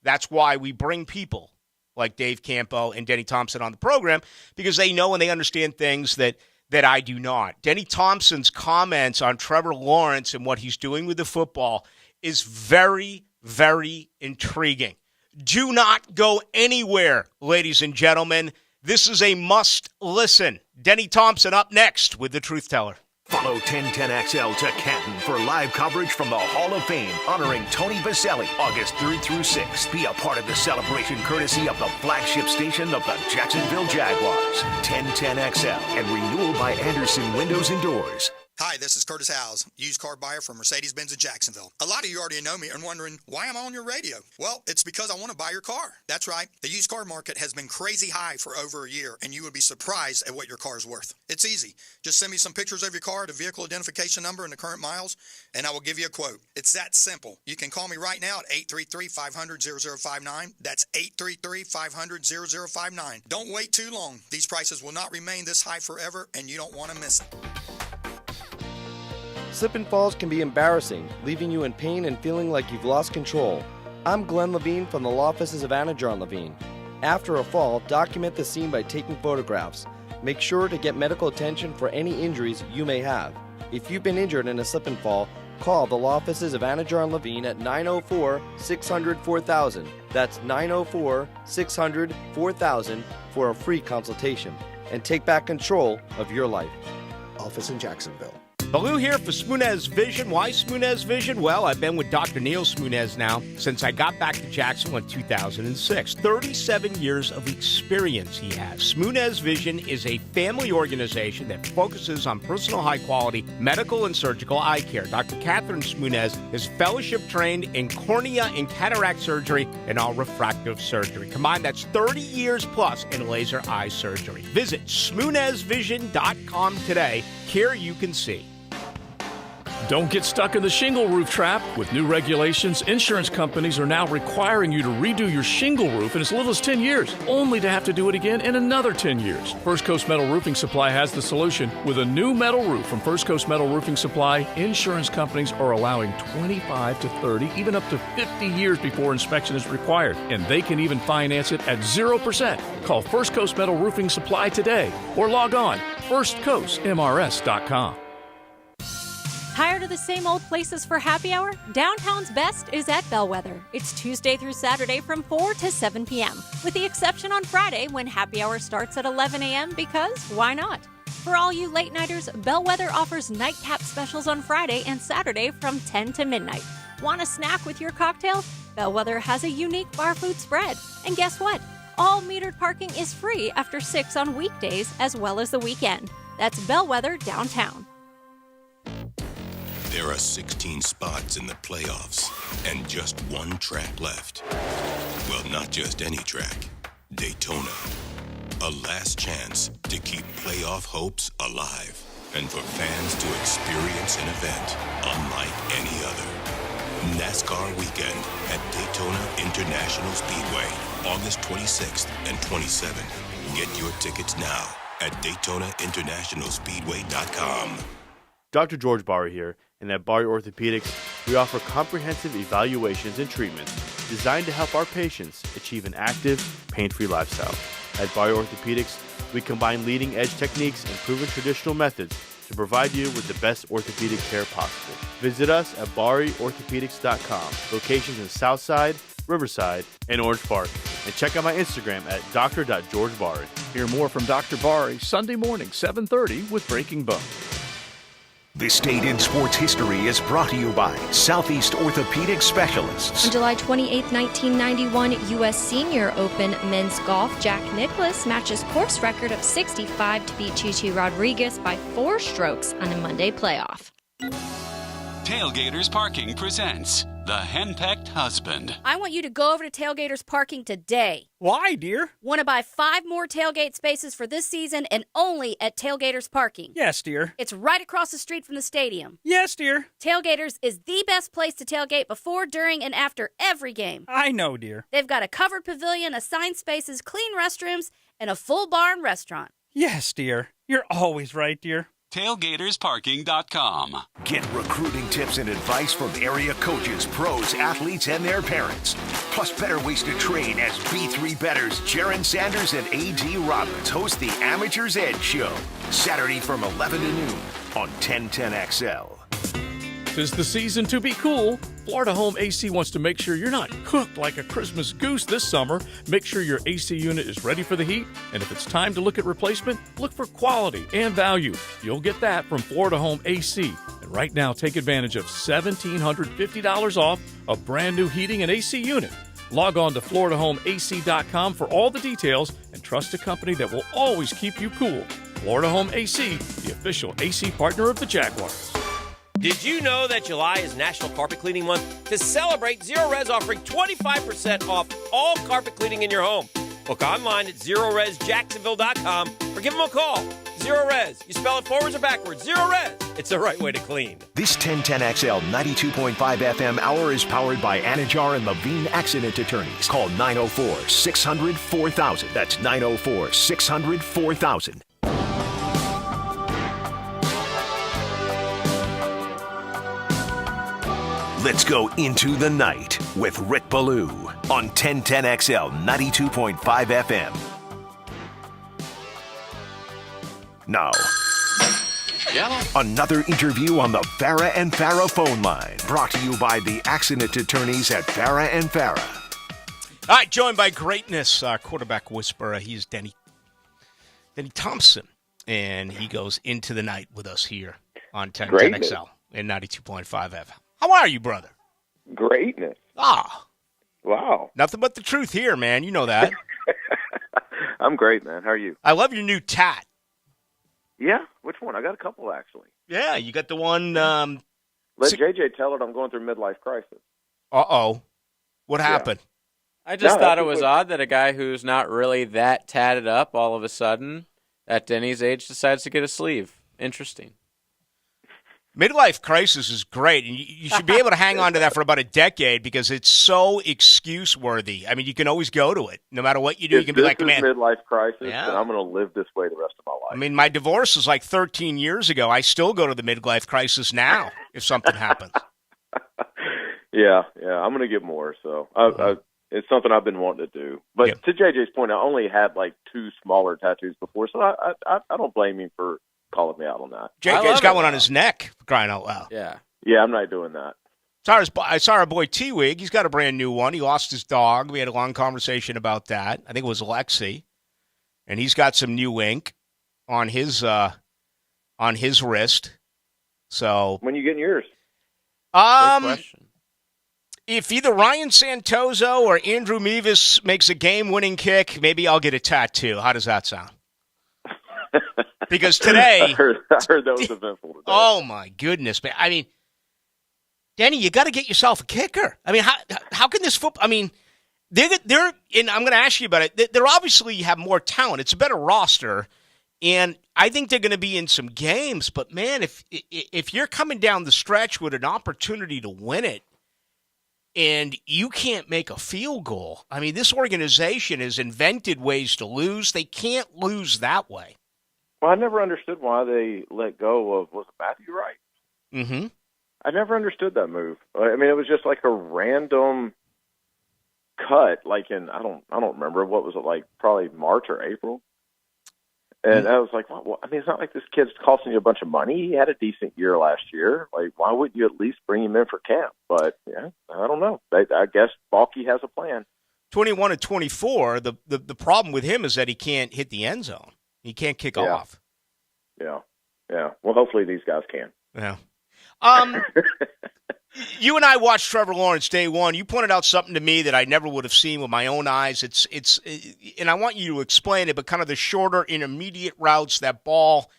That's why we bring people like Dave Campo and Denny Thompson on the program, because they know and they understand things that I do not. Denny Thompson's comments on Trevor Lawrence and what he's doing with the football is very, very intriguing. Do not go anywhere, ladies and gentlemen. This is a must listen. Denny Thompson up next with the Truth Teller. Follow 1010XL to Canton for live coverage from the Hall of Fame honoring Tony Vaselli, August 3rd through 6th. Be a part of the celebration courtesy of the flagship station of the Jacksonville Jaguars. 1010XL and renewal by Anderson Windows and Doors. Hi, this is Curtis Howes, used car buyer from Mercedes-Benz in Jacksonville. A lot of you already know me and wondering, why am I on your radio? Well, it's because I want to buy your car. That's right. The used car market has been crazy high for over a year, and you would be surprised at what your car is worth. It's easy. Just send me some pictures of your car, the vehicle identification number, and the current miles, and I will give you a quote. It's that simple. You can call me right now at 833-500-0059. That's 833-500-0059. Don't wait too long. These prices will not remain this high forever, and you don't want to miss it. Slip and falls can be embarrassing, leaving you in pain and feeling like you've lost control. I'm Glenn Levine from the law offices of Anajar and Levine. After a fall, document the scene by taking photographs. Make sure to get medical attention for any injuries you may have. If you've been injured in a slip and fall, call the law offices of Anajar and Levine at 904-600-4000. That's 904-600-4000 for a free consultation. And take back control of your life. Office in Jacksonville. Ballou here for Smunez Vision. Why Smunez Vision? Well, I've been with Dr. Neil Smunez now since I got back to Jacksonville in 2006. 37 years of experience he has. Smunez Vision is a family organization that focuses on personal high-quality medical and surgical eye care. Dr. Catherine Smunez is fellowship-trained in cornea and cataract surgery and all refractive surgery. Combined, that's 30 years plus in laser eye surgery. Visit SmunezVision.com today. Care you can see. Don't get stuck in the shingle roof trap. With new regulations, insurance companies are now requiring you to redo your shingle roof in as little as 10 years, only to have to do it again in another 10 years. First Coast Metal Roofing Supply has the solution. With a new metal roof from First Coast Metal Roofing Supply, insurance companies are allowing 25 to 30, even up to 50 years before inspection is required, and they can even finance it at 0%. Call First Coast Metal Roofing Supply today or log on firstcoastmrs.com. Tired of the same old places for happy hour? Downtown's best is at Bellwether. It's Tuesday through Saturday from 4 to 7 p.m., with the exception on Friday when happy hour starts at 11 a.m. because why not? For all you late-nighters, Bellwether offers nightcap specials on Friday and Saturday from 10 to midnight. Want a snack with your cocktail? Bellwether has a unique bar food spread. And guess what? All metered parking is free after 6 on weekdays as well as the weekend. That's Bellwether downtown. There are 16 spots in the playoffs and just one track left. Well, not just any track. Daytona. A last chance to keep playoff hopes alive and for fans to experience an event unlike any other. NASCAR weekend at Daytona International Speedway, August 26th and 27th. Get your tickets now at DaytonaInternationalSpeedway.com. Dr. George Barry here, and at Barry Orthopedics, we offer comprehensive evaluations and treatments designed to help our patients achieve an active, pain-free lifestyle. At Barry Orthopedics, we combine leading-edge techniques and proven traditional methods to provide you with the best orthopedic care possible. Visit us at BarryOrthopedics.com, locations in Southside, Riverside, and Orange Park. And check out my Instagram at dr.georgebarry. Hear more from Dr. Barry Sunday morning, 7:30 with Breaking Bone. This date in sports history is brought to you by Southeast Orthopedic Specialists. On July 28, 1991, U.S. Senior Open men's golf, Jack Nicklaus matches course record of 65 to beat Chichi Rodriguez by 4 strokes on a Monday playoff. Tailgaters Parking presents The Henpecked Husband. I want you to go over to Tailgaters Parking today. Why, dear? Want to buy 5 more tailgate spaces for this season and only at Tailgaters Parking. Yes, dear. It's right across the street from the stadium. Yes, dear. Tailgaters is the best place to tailgate before, during, and after every game. I know, dear. They've got a covered pavilion, assigned spaces, clean restrooms, and a full bar and restaurant. Yes, dear. You're always right, dear. TailgatersParking.com. Get recruiting tips and advice from area coaches, pros, athletes, and their parents. Plus better ways to train as B3 bettors Jaron Sanders and A.D. Roberts host the Amateur's Edge Show. Saturday from 11 to noon on 1010XL. 'Tis the season to be cool. Florida Home AC wants to make sure you're not cooked like a Christmas goose this summer. Make sure your AC unit is ready for the heat, and if it's time to look at replacement, look for quality and value. You'll get that from Florida Home AC. And right now, take advantage of $1,750 off a brand new heating and AC unit. Log on to FloridaHomeAC.com for all the details and trust a company that will always keep you cool. Florida Home AC, the official AC partner of the Jaguars. Did you know that July is National Carpet Cleaning Month? To celebrate, Zero Res offering 25% off all carpet cleaning in your home. Book online at ZeroResJacksonville.com or give them a call. Zero Res. You spell it forwards or backwards. Zero Res. It's the right way to clean. This 1010XL 92.5 FM hour is powered by Anajar and Levine Accident Attorneys. Call 904-600-4000. That's 904-600-4000. Let's go into the night with Rick Ballou on 1010XL 92.5 FM. Now, another interview on the Farah and Farah phone line, brought to you by the accident attorneys at Farah and Farah. All right, joined by greatness, quarterback whisperer. He's Denny Thompson, and he goes into the night with us here on 1010XL and 92.5 FM. How are you, brother? Greatness. Ah. Wow. Nothing but the truth here, man. You know that. I'm great, man. How are you? I love your new tat. Yeah? Which one? I got a couple, actually. Yeah, you got the one. Let JJ tell it I'm going through midlife crisis. Uh-oh. What happened? I just thought it was odd that a guy who's not really that tatted up all of a sudden at Denny's age decides to get a sleeve. Interesting. Midlife crisis is great, and you should be able to hang on to that for about a decade because it's so excuse-worthy. I mean, you can always go to it. No matter what you do, you can be like, man. This is midlife crisis, and I'm going to live this way the rest of my life. I mean, my divorce was like 13 years ago. I still go to the midlife crisis now if something happens. Yeah, I'm going to get more, so it's something I've been wanting to do. But to JJ's point, I only had like 2 smaller tattoos before, so I don't blame him for calling me out on that. JJ's got one on his neck, crying out loud. Yeah, I'm not doing that. I saw our boy T-Wig. He's got a brand new one. He lost his dog. We had a long conversation about that. I think it was Lexi. And he's got some new ink on his wrist. So when you getting yours? Good question. If either Ryan Santozo or Andrew Mevis makes a game-winning kick, maybe I'll get a tattoo. How does that sound? Because today, I heard that was eventful today. Oh my goodness, man! I mean, Denny, you got to get yourself a kicker. I mean, how can this football? I mean, they're and I'm going to ask you about it. They're obviously have more talent. It's a better roster, and I think they're going to be in some games. But man, if you're coming down the stretch with an opportunity to win it, and you can't make a field goal, I mean, this organization has invented ways to lose. They can't lose that way. Well, I never understood why they let go of, was it Matthew Wright? Mm-hmm. I never understood that move. I mean, it was just like a random cut, like in I don't remember, what was it, like probably March or April. And I was like, well, I mean, it's not like this kid's costing you a bunch of money. He had a decent year last year. Like, why wouldn't you at least bring him in for camp? But yeah, I don't know. I guess Balky has a plan. 21 and 24. The problem with him is that he can't hit the end zone. He can't kick off. Yeah. Well, hopefully these guys can. Yeah. You and I watched Trevor Lawrence day one. You pointed out something to me that I never would have seen with my own eyes. It's and I want you to explain it, but kind of the shorter intermediate routes, that ball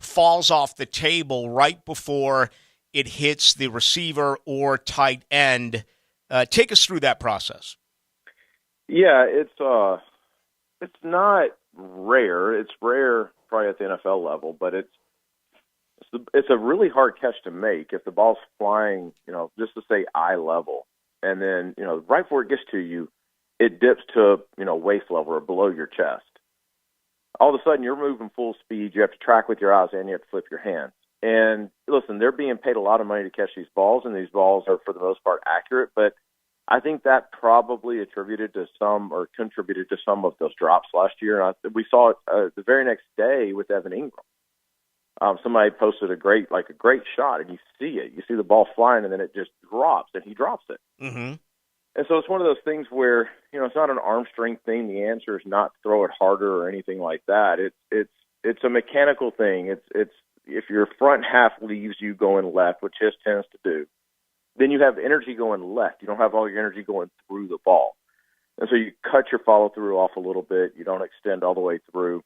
falls off the table right before it hits the receiver or tight end. Take us through that process. Yeah, it's not rare. It's rare probably at the NFL level, but it's a really hard catch to make if the ball's flying, just to say eye level. And then, right before it gets to you, it dips to, waist level or below your chest. All of a sudden, you're moving full speed. You have to track with your eyes and you have to flip your hands. And listen, they're being paid a lot of money to catch these balls, and these balls are, for the most part, accurate. But I think that probably contributed to some of those drops last year. And we saw it the very next day with Evan Ingram. Somebody posted a great shot, and you see it. You see the ball flying, and then it just drops, and he drops it. Mm-hmm. And so it's one of those things where, it's not an arm strength thing. The answer is not throw it harder or anything like that. It's a mechanical thing. It's if your front half leaves you going left, which his tends to do, then you have energy going left. You don't have all your energy going through the ball. And so you cut your follow-through off a little bit. You don't extend all the way through.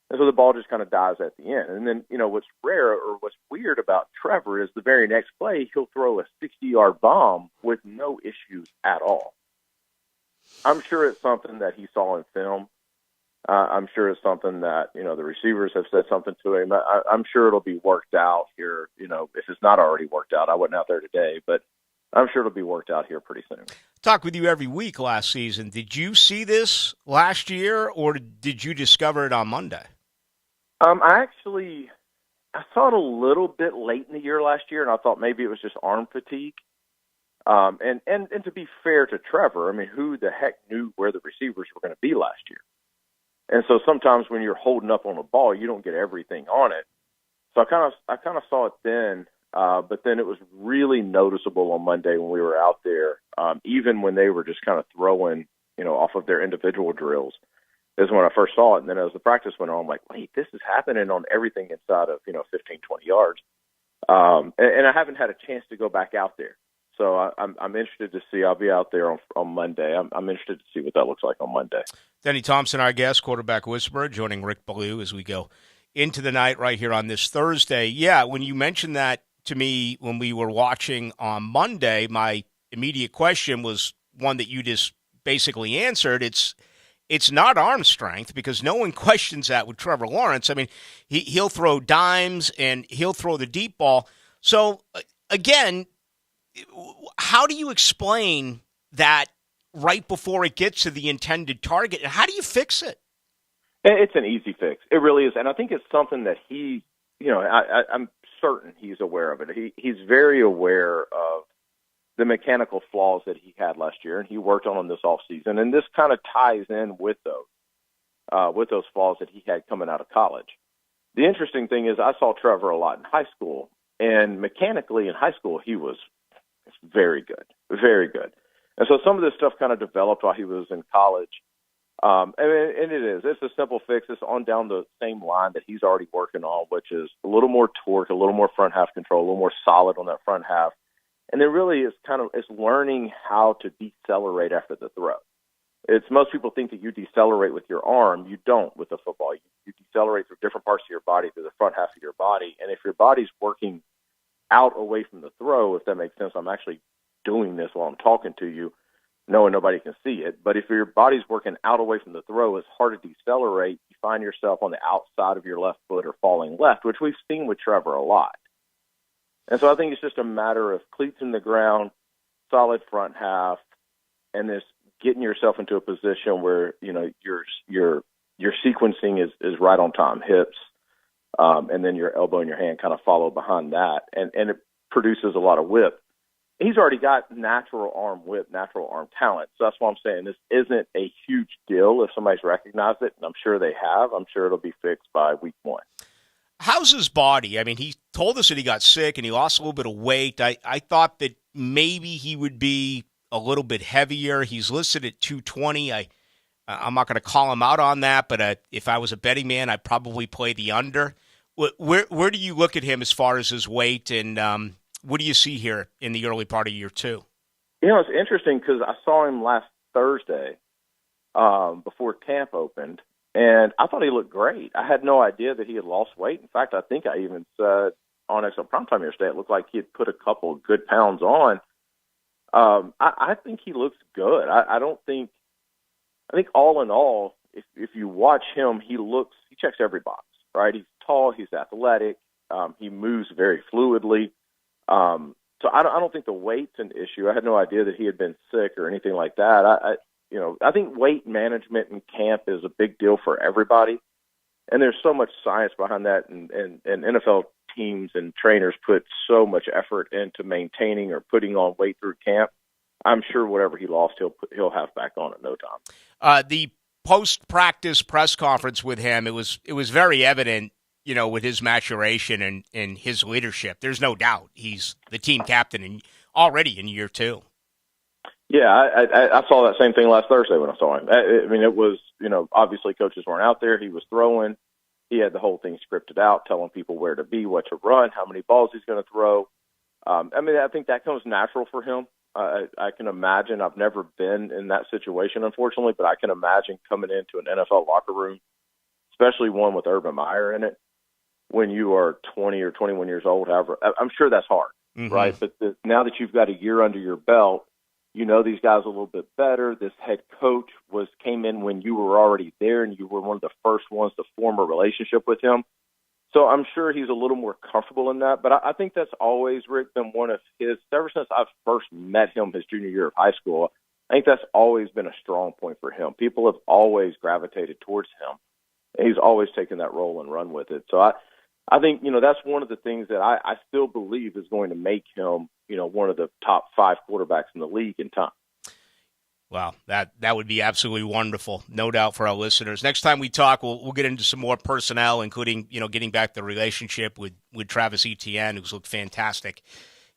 And so the ball just kind of dies at the end. And then, what's rare or what's weird about Trevor is the very next play, he'll throw a 60-yard bomb with no issues at all. I'm sure it's something that he saw in film. I'm sure it's something that, the receivers have said something to him. I'm sure it'll be worked out here. If it's not already worked out, I wasn't out there today, but I'm sure it'll be worked out here pretty soon. Talk with you every week last season. Did you see this last year, or did you discover it on Monday? I saw it a little bit late in the year last year, and I thought maybe it was just arm fatigue. And to be fair to Trevor, I mean, who the heck knew where the receivers were going to be last year? And so sometimes when you're holding up on a ball, you don't get everything on it. So I kind of saw it then, but then it was really noticeable on Monday when we were out there, even when they were just kind of throwing, off of their individual drills. Is when I first saw it. And then as the practice went on, I'm like, wait, this is happening on everything inside of, 15, 20 yards. And I haven't had a chance to go back out there. So I'm interested to see. I'll be out there on Monday. I'm interested to see what that looks like on Monday. Denny Thompson, our guest, quarterback whisperer, joining Rick Ballou as we go into the night right here on this Thursday. Yeah, when you mentioned that to me when we were watching on Monday, my immediate question was one that you just basically answered. It's not arm strength, because no one questions that with Trevor Lawrence. I mean, he'll throw dimes and he'll throw the deep ball. So, again, how do you explain that right before it gets to the intended target? And how do you fix it? It's an easy fix. It really is. And I think it's something that he, I'm certain he's aware of it. He's very aware of the mechanical flaws that he had last year, and he worked on them this offseason. And this kind of ties in with those flaws that he had coming out of college. The interesting thing is I saw Trevor a lot in high school, and mechanically in high school he was very good, very good. And so some of this stuff kind of developed while he was in college. And it's a simple fix. It's on down the same line that he's already working on, which is a little more torque, a little more front half control, a little more solid on that front half. And then really it's learning how to decelerate after the throw. Most people think that you decelerate with your arm. You don't with the football. You decelerate through different parts of your body, through the front half of your body. And if your body's working out away from the throw, if that makes sense, I'm actually doing this while I'm talking to you. knowing nobody can see it. But if your body's working out away from the throw, it's hard to decelerate. You find yourself on the outside of your left foot or falling left, which we've seen with Trevor a lot. And so I think it's just a matter of cleats in the ground, solid front half, and this getting yourself into a position where, you know, your sequencing is right on time, hips, and then your elbow and your hand kind of follow behind that, and it produces a lot of whip. He's already got natural arm whip, natural arm talent. So that's why I'm saying this isn't a huge deal if somebody's recognized it, and I'm sure they have. I'm sure it'll be fixed by week 1. How's his body? I mean, he told us that he got sick and he lost a little bit of weight. I thought that maybe he would be a little bit heavier. He's listed at 220. I'm not going to call him out on that, but if I was a betting man, I'd probably play the under. Where do you look at him as far as his weight, and what do you see here in the early part of year 2? You know, it's interesting because I saw him last Thursday before camp opened, and I thought he looked great. I had no idea that he had lost weight. In fact, I think I even said on XL Primetime yesterday, it looked like he had put a couple of good pounds on. I think he looks good. I think all in all, if you watch him, he checks every box, right? He's tall, he's athletic, he moves very fluidly. So I don't think the weight's an issue. I had no idea that he had been sick or anything like that. I think weight management in camp is a big deal for everybody, and there's so much science behind that, and NFL teams and trainers put so much effort into maintaining or putting on weight through camp. I'm sure whatever he lost, he'll have back on in no time. The post-practice press conference with him, it was very evident, you know, with his maturation and his leadership. There's no doubt he's the team captain already in year 2. Yeah, I saw that same thing last Thursday when I saw him. I mean, it was, you know, obviously coaches weren't out there. He was throwing. He had the whole thing scripted out, telling people where to be, what to run, how many balls he's going to throw. I mean, I think that comes natural for him. I can imagine. I've never been in that situation, unfortunately, but I can imagine coming into an NFL locker room, especially one with Urban Meyer in it, when you are 20 or 21 years old. However, I'm sure that's hard, right? But now that you've got a year under your belt, you know these guys a little bit better. This head coach came in when you were already there, and you were one of the first ones to form a relationship with him. So I'm sure he's a little more comfortable in that. But I think that's always, Rick, been one of his, ever since I first met him his junior year of high school, I think that's always been a strong point for him. People have always gravitated towards him, and he's always taken that role and run with it. So I think, you know, that's one of the things that I still believe is going to make him, you know, one of the top 5 quarterbacks in the league in time. Wow, that would be absolutely wonderful, no doubt, for our listeners. Next time we talk, we'll get into some more personnel, including, you know, getting back the relationship with Travis Etienne, who's looked fantastic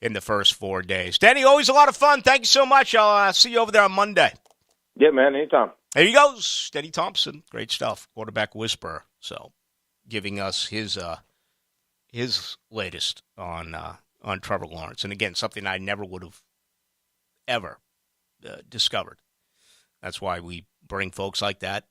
in the first 4 days. Danny, always a lot of fun. Thank you so much. I'll see you over there on Monday. Yeah, man, anytime. There he goes, Denny Thompson. Great stuff, quarterback whisperer. So, giving us his latest on Trevor Lawrence, and again, something I never would have ever discovered. That's why we bring folks like that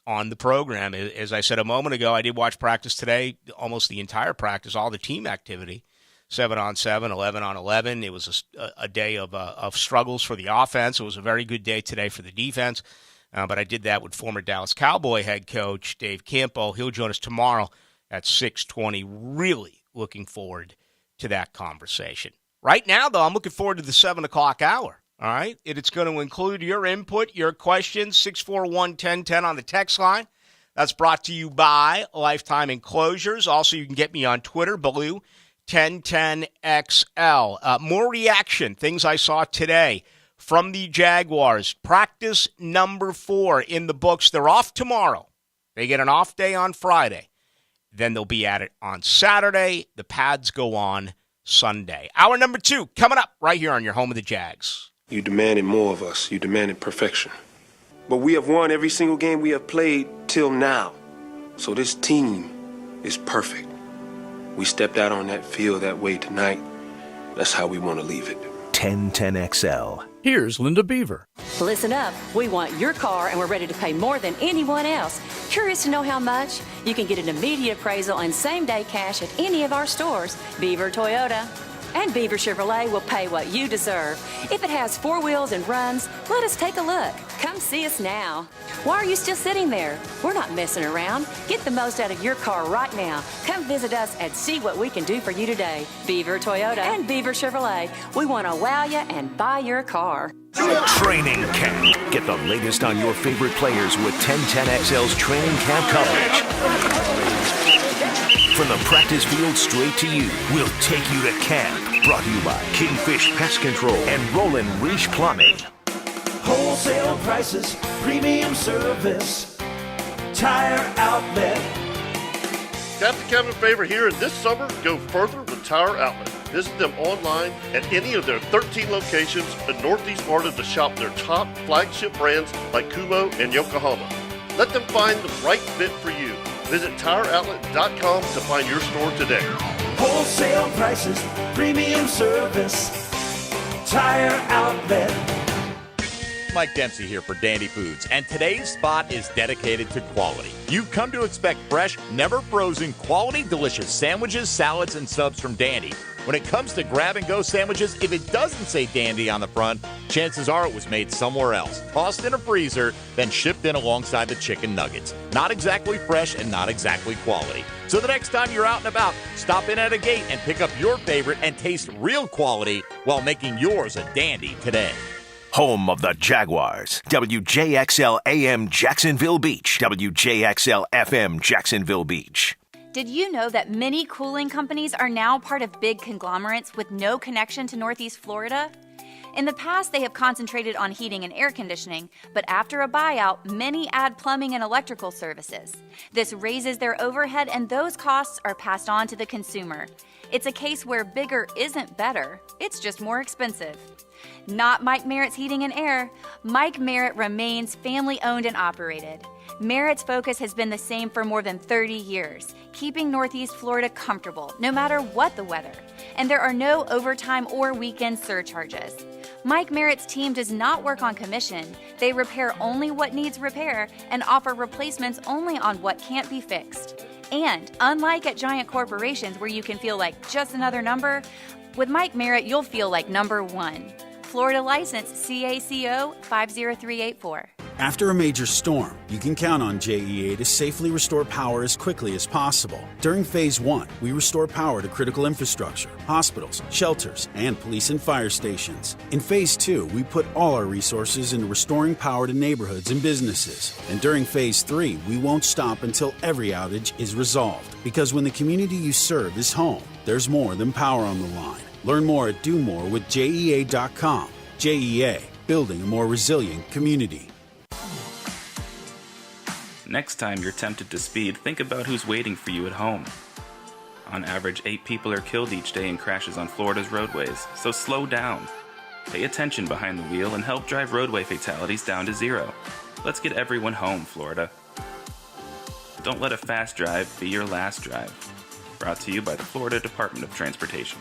on the program. As I said a moment ago, I did watch practice today, almost the entire practice, all the team activity, 7-on-7, 11-on-11. It was a day of struggles for the offense. It was a very good day today for the defense, but I did that with former Dallas Cowboy head coach Dave Campo. He'll join us tomorrow at 6:20. Really looking forward to that conversation. Right now, though, I'm looking forward to the 7 o'clock hour. All right, it's going to include your input, your questions, 641-1010 on the text line. That's brought to you by Lifetime Enclosures. Also, you can get me on Twitter, Ballou, 1010XL. More reaction, things I saw today from the Jaguars. Practice number 4 in the books. They're off tomorrow. They get an off day on Friday. Then they'll be at it on Saturday. The pads go on Sunday. Hour number 2 coming up right here on your home of the Jags. You demanded more of us. You demanded perfection. But we have won every single game we have played till now. So this team is perfect. We stepped out on that field that way tonight. That's how we want to leave it. 1010XL. Here's Linda Beaver. Listen up. We want your car, and we're ready to pay more than anyone else. Curious to know how much? You can get an immediate appraisal and same-day cash at any of our stores. Beaver Toyota. And Beaver Chevrolet will pay what you deserve. If it has 4 wheels and runs, let us take a look. Come see us now. Why are you still sitting there? We're not messing around. Get the most out of your car right now. Come visit us and see what we can do for you today. Beaver Toyota and Beaver Chevrolet. We want to wow you and buy your car. Training Camp. Get the latest on your favorite players with 1010XL's training camp coverage. From the practice field straight to you, we'll take you to camp. Brought to you by Kingfish Pest Control and Roland Reach Plumbing. Wholesale prices, premium service, Tire Outlet. Captain Kevin favor here, and this summer, go further with Tire Outlet. Visit them online at any of their 13 locations in Northeast Florida to shop their top flagship brands like Kumo and Yokohama. Let them find the right fit for you. Visit TireOutlet.com to find your store today. Wholesale prices, premium service, Tire Outlet. Mike Dempsey here for Dandy Foods, and today's spot is dedicated to quality. You've come to expect fresh, never frozen, quality, delicious sandwiches, salads, and subs from Dandy. When it comes to grab-and-go sandwiches, if it doesn't say Dandy on the front, chances are it was made somewhere else, tossed in a freezer, then shipped in alongside the chicken nuggets. Not exactly fresh and not exactly quality. So the next time you're out and about, stop in at a gate and pick up your favorite and taste real quality while making yours a Dandy today. Home of the Jaguars. WJXL AM Jacksonville Beach. WJXL FM Jacksonville Beach. Did you know that many cooling companies are now part of big conglomerates with no connection to Northeast Florida? In the past, they have concentrated on heating and air conditioning, but after a buyout, many add plumbing and electrical services. This raises their overhead, and those costs are passed on to the consumer. It's a case where bigger isn't better, it's just more expensive. Not Mike Merritt's Heating and Air. Mike Merritt remains family-owned and operated. Merritt's focus has been the same for more than 30 years, keeping Northeast Florida comfortable, no matter what the weather. And there are no overtime or weekend surcharges. Mike Merritt's team does not work on commission. They repair only what needs repair and offer replacements only on what can't be fixed. And unlike at giant corporations where you can feel like just another number, with Mike Merritt, you'll feel like number one. Florida license CACO 50384. After a major storm, you can count on JEA to safely restore power as quickly as possible. During Phase 1, we restore power to critical infrastructure, hospitals, shelters, and police and fire stations. In Phase 2, we put all our resources into restoring power to neighborhoods and businesses. And during Phase 3, we won't stop until every outage is resolved. Because when the community you serve is home, there's more than power on the line. Learn more at Do More with JEA.com. JEA, building a more resilient community. Next time you're tempted to speed, think about who's waiting for you at home. On average, 8 people are killed each day in crashes on Florida's roadways, so slow down. Pay attention behind the wheel and help drive roadway fatalities down to 0. Let's get everyone home, Florida. Don't let a fast drive be your last drive. Brought to you by the Florida Department of Transportation.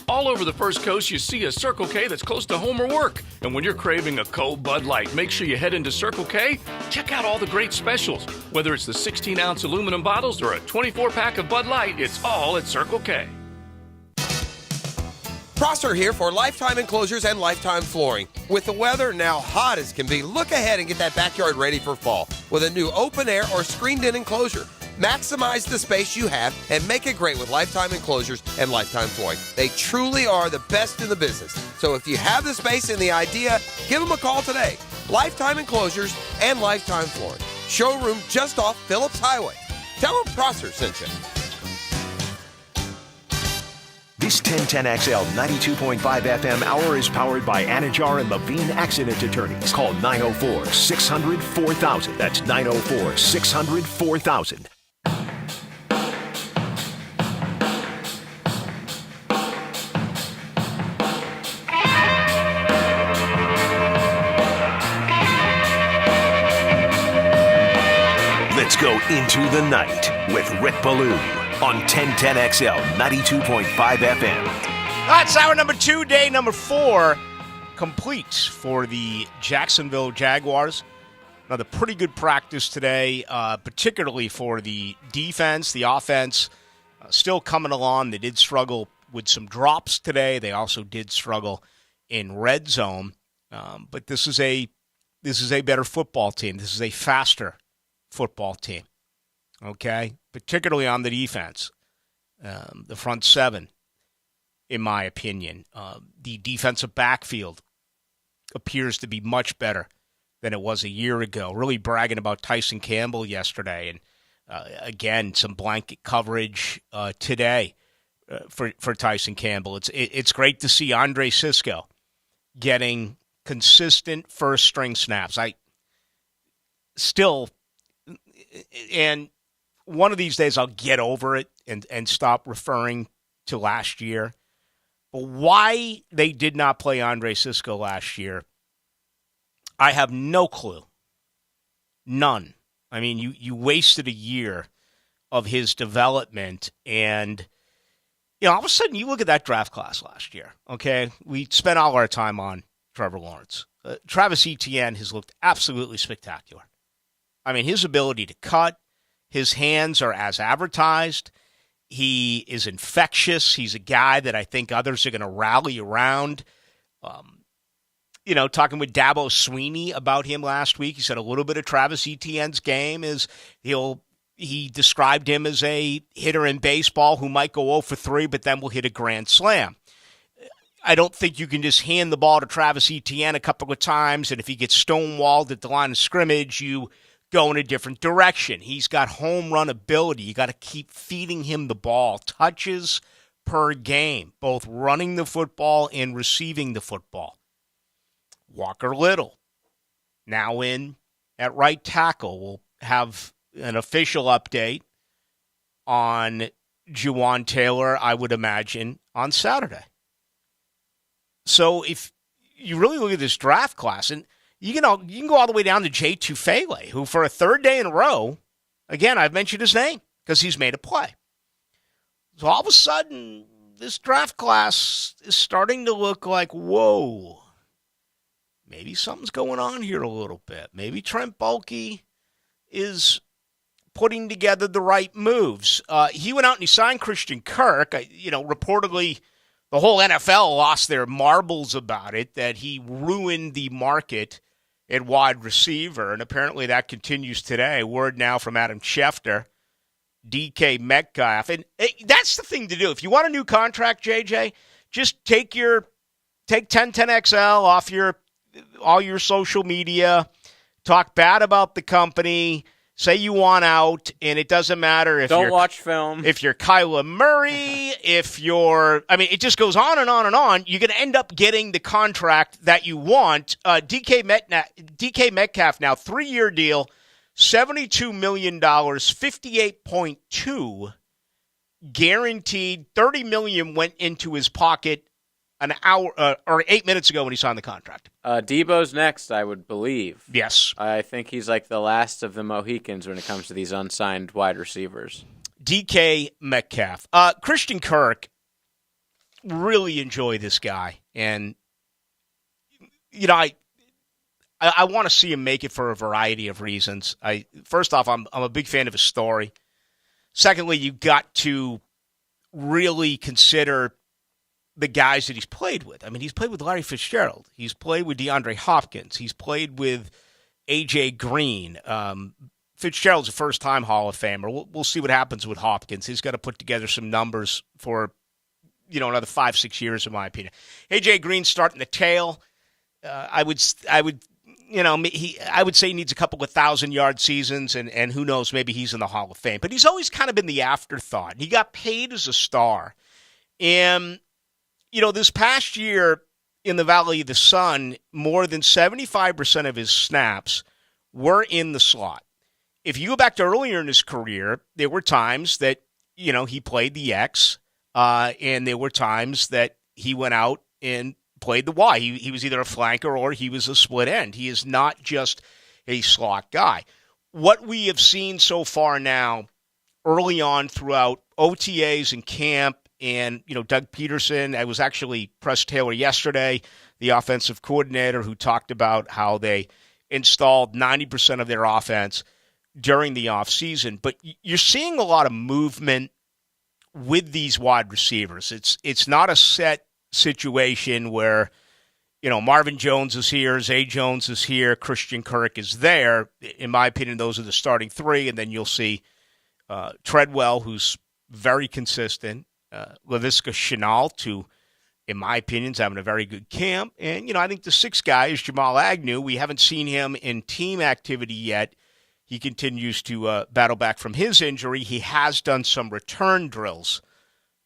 All over the First Coast, you see a Circle K that's close to home or work. And when you're craving a cold Bud Light, make sure you head into Circle K. Check out all the great specials. Whether it's the 16-ounce aluminum bottles or a 24-pack of Bud Light, it's all at Circle K. Prosser here for Lifetime Enclosures and Lifetime Flooring. With the weather now hot as can be, look ahead and get that backyard ready for fall with a new open-air or screened-in enclosure. Maximize the space you have and make it great with Lifetime Enclosures and Lifetime Flooring. They truly are the best in the business. So if you have the space and the idea, give them a call today. Lifetime Enclosures and Lifetime Flooring. Showroom just off Phillips Highway. Tell them Prosser sent you. This 1010XL 92.5 FM hour is powered by Anajar and Levine Accident Attorneys. Call 904-600-4000. That's 904-600-4000. Let's go into the night with Rick Ballou on 1010XL 92.5 FM. That's hour number 2, day number 4, complete for the Jacksonville Jaguars. Another pretty good practice today, particularly for the defense. The offense still coming along. They did struggle with some drops today. They also did struggle in red zone. But this is a better football team. This is a faster football team. Okay? Particularly on the defense. The front seven, in my opinion. The defensive backfield appears to be much better than it was a year ago. Really bragging about Tyson Campbell yesterday. And, again, some blanket coverage today for Tyson Campbell. It's great to see Andre Sisco getting consistent first-string snaps. And one of these days I'll get over it and stop referring to last year. But why they did not play Andre Sisco last year, I have no clue. None. I mean, you wasted a year of his development, and all of a sudden you look at that draft class last year, okay? We spent all our time on Trevor Lawrence. Travis Etienne has looked absolutely spectacular. I mean, his ability to cut, his hands are as advertised. He is infectious. He's a guy that I think others are going to rally around. Talking with Dabo Sweeney about him last week, he said a little bit of Travis Etienne's game is he described him as a hitter in baseball who might go 0 for 3, but then will hit a grand slam. I don't think you can just hand the ball to Travis Etienne a couple of times, and if he gets stonewalled at the line of scrimmage, you go in a different direction. He's got home run ability. You got to keep feeding him the ball. Touches per game, both running the football and receiving the football. Walker Little, now in at right tackle. We'll have an official update on Juwan Taylor, I would imagine, on Saturday. So if you really look at this draft class, and you can go all the way down to Jay Tufele, who for a third day in a row, again, I've mentioned his name because he's made a play. So all of a sudden, this draft class is starting to look like, whoa, maybe something's going on here a little bit. Maybe Trent Baalke is putting together the right moves. He went out and he signed Christian Kirk. Reportedly, the whole NFL lost their marbles about it, that he ruined the market at wide receiver, and apparently that continues today. Word now from Adam Schefter, DK Metcalf. And that's the thing to do. If you want a new contract, JJ, just take 1010XL off all your social media, talk bad about the company, say you want out, and it doesn't matter if Don't watch film. If you're Kyler Murray, it just goes on and on and on. You're going to end up getting the contract that you want. DK Metcalf now, 3-year deal, $72 million, 58.2 guaranteed. $30 million went into his pocket an hour or 8 minutes ago when he signed the contract. Debo's next, I would believe. Yes. I think he's like the last of the Mohicans when it comes to these unsigned wide receivers. DK Metcalf. Christian Kirk, really enjoy this guy. And, I want to see him make it for a variety of reasons. First off, I'm a big fan of his story. Secondly, you got to really consider the guys that he's played with. I mean, he's played with Larry Fitzgerald. He's played with DeAndre Hopkins. He's played with A.J. Green. Fitzgerald's a first-time Hall of Famer. We'll see what happens with Hopkins. He's got to put together some numbers for, another 5-6 years, in my opinion. A.J. Green's starting the tail. I would say he needs a couple of 1,000-yard seasons, and who knows, maybe he's in the Hall of Fame. But he's always kind of been the afterthought. He got paid as a star. And this past year in the Valley of the Sun, more than 75% of his snaps were in the slot. If you go back to earlier in his career, there were times that, he played the X, and there were times that he went out and played the Y. He was either a flanker or he was a split end. He is not just a slot guy. What we have seen so far now, early on throughout OTAs and camp, and, Doug Peterson, I was actually Press Taylor yesterday, the offensive coordinator, who talked about how they installed 90% of their offense during the offseason. But you're seeing a lot of movement with these wide receivers. It's not a set situation where, Marvin Jones is here, Zay Jones is here, Christian Kirk is there. In my opinion, those are the starting three, and then you'll see Treadwell, who's very consistent, Laviska Shenault, who, in my opinion, is having a very good camp. And, I think the sixth guy is Jamal Agnew. We haven't seen him in team activity yet. He continues to battle back from his injury. He has done some return drills,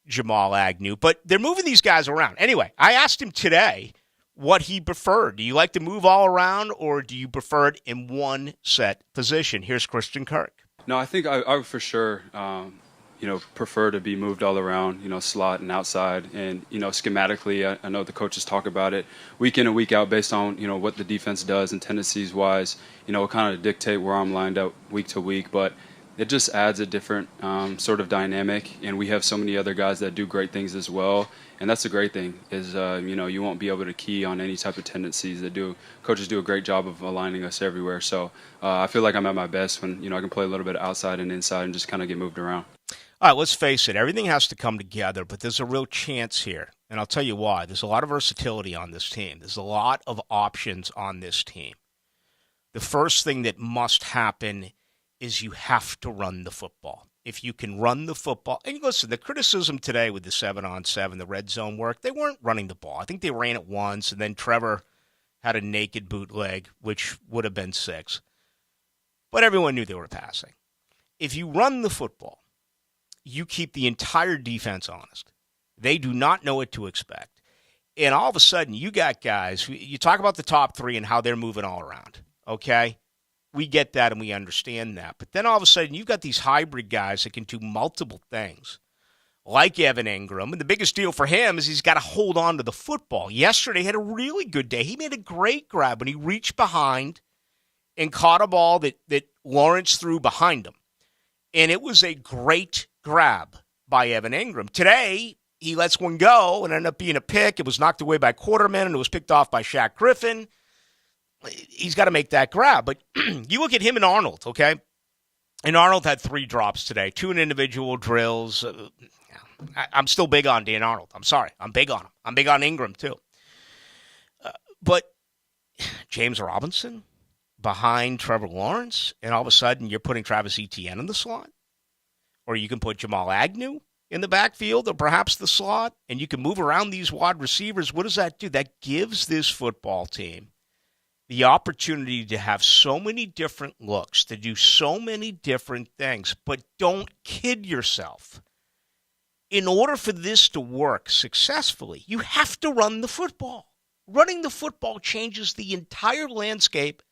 Jamal Agnew. But they're moving these guys around. Anyway, I asked him today what he preferred. Do you like to move all around, or do you prefer it in one set position? Here's Christian Kirk. No, I think I would for sure, prefer to be moved all around, slot and outside. And, schematically, I know the coaches talk about it week in and week out based on, what the defense does and tendencies-wise. It kind of dictate where I'm lined up week to week. But it just adds a different sort of dynamic. And we have so many other guys that do great things as well. And that's the great thing is, you won't be able to key on any type of tendencies coaches do a great job of aligning us everywhere. So I feel like I'm at my best when, I can play a little bit outside and inside and just kind of get moved around. All right, let's face it. Everything has to come together, but there's a real chance here. And I'll tell you why. There's a lot of versatility on this team. There's a lot of options on this team. The first thing that must happen is you have to run the football. If you can run the football, and listen, the criticism today with the 7-on-7, the red zone work, they weren't running the ball. I think they ran it once, and then Trevor had a naked bootleg, which would have been 6. But everyone knew they were passing. If you run the football, you keep the entire defense honest. They do not know what to expect. And all of a sudden, you got guys, you talk about the top 3 and how they're moving all around, okay? We get that and we understand that. But then all of a sudden, you've got these hybrid guys that can do multiple things, like Evan Ingram. And the biggest deal for him is he's got to hold on to the football. Yesterday, he had a really good day. He made a great grab when he reached behind and caught a ball that Lawrence threw behind him. And it was a great grab by Evan Ingram. Today, he lets one go and ended up being a pick. It was knocked away by Quarterman, and it was picked off by Shaq Griffin. He's got to make that grab. But you look at him and Arnold, okay? And Arnold had 3 drops today, 2 in individual drills. I'm still big on Dan Arnold. I'm sorry. I'm big on him. I'm big on Ingram, too. But James Robinson behind Trevor Lawrence, and all of a sudden you're putting Travis Etienne in the slot? Or you can put Jamal Agnew in the backfield or perhaps the slot, and you can move around these wide receivers. What does that do? That gives this football team the opportunity to have so many different looks, to do so many different things. But don't kid yourself. In order for this to work successfully, you have to run the football. Running the football changes the entire landscape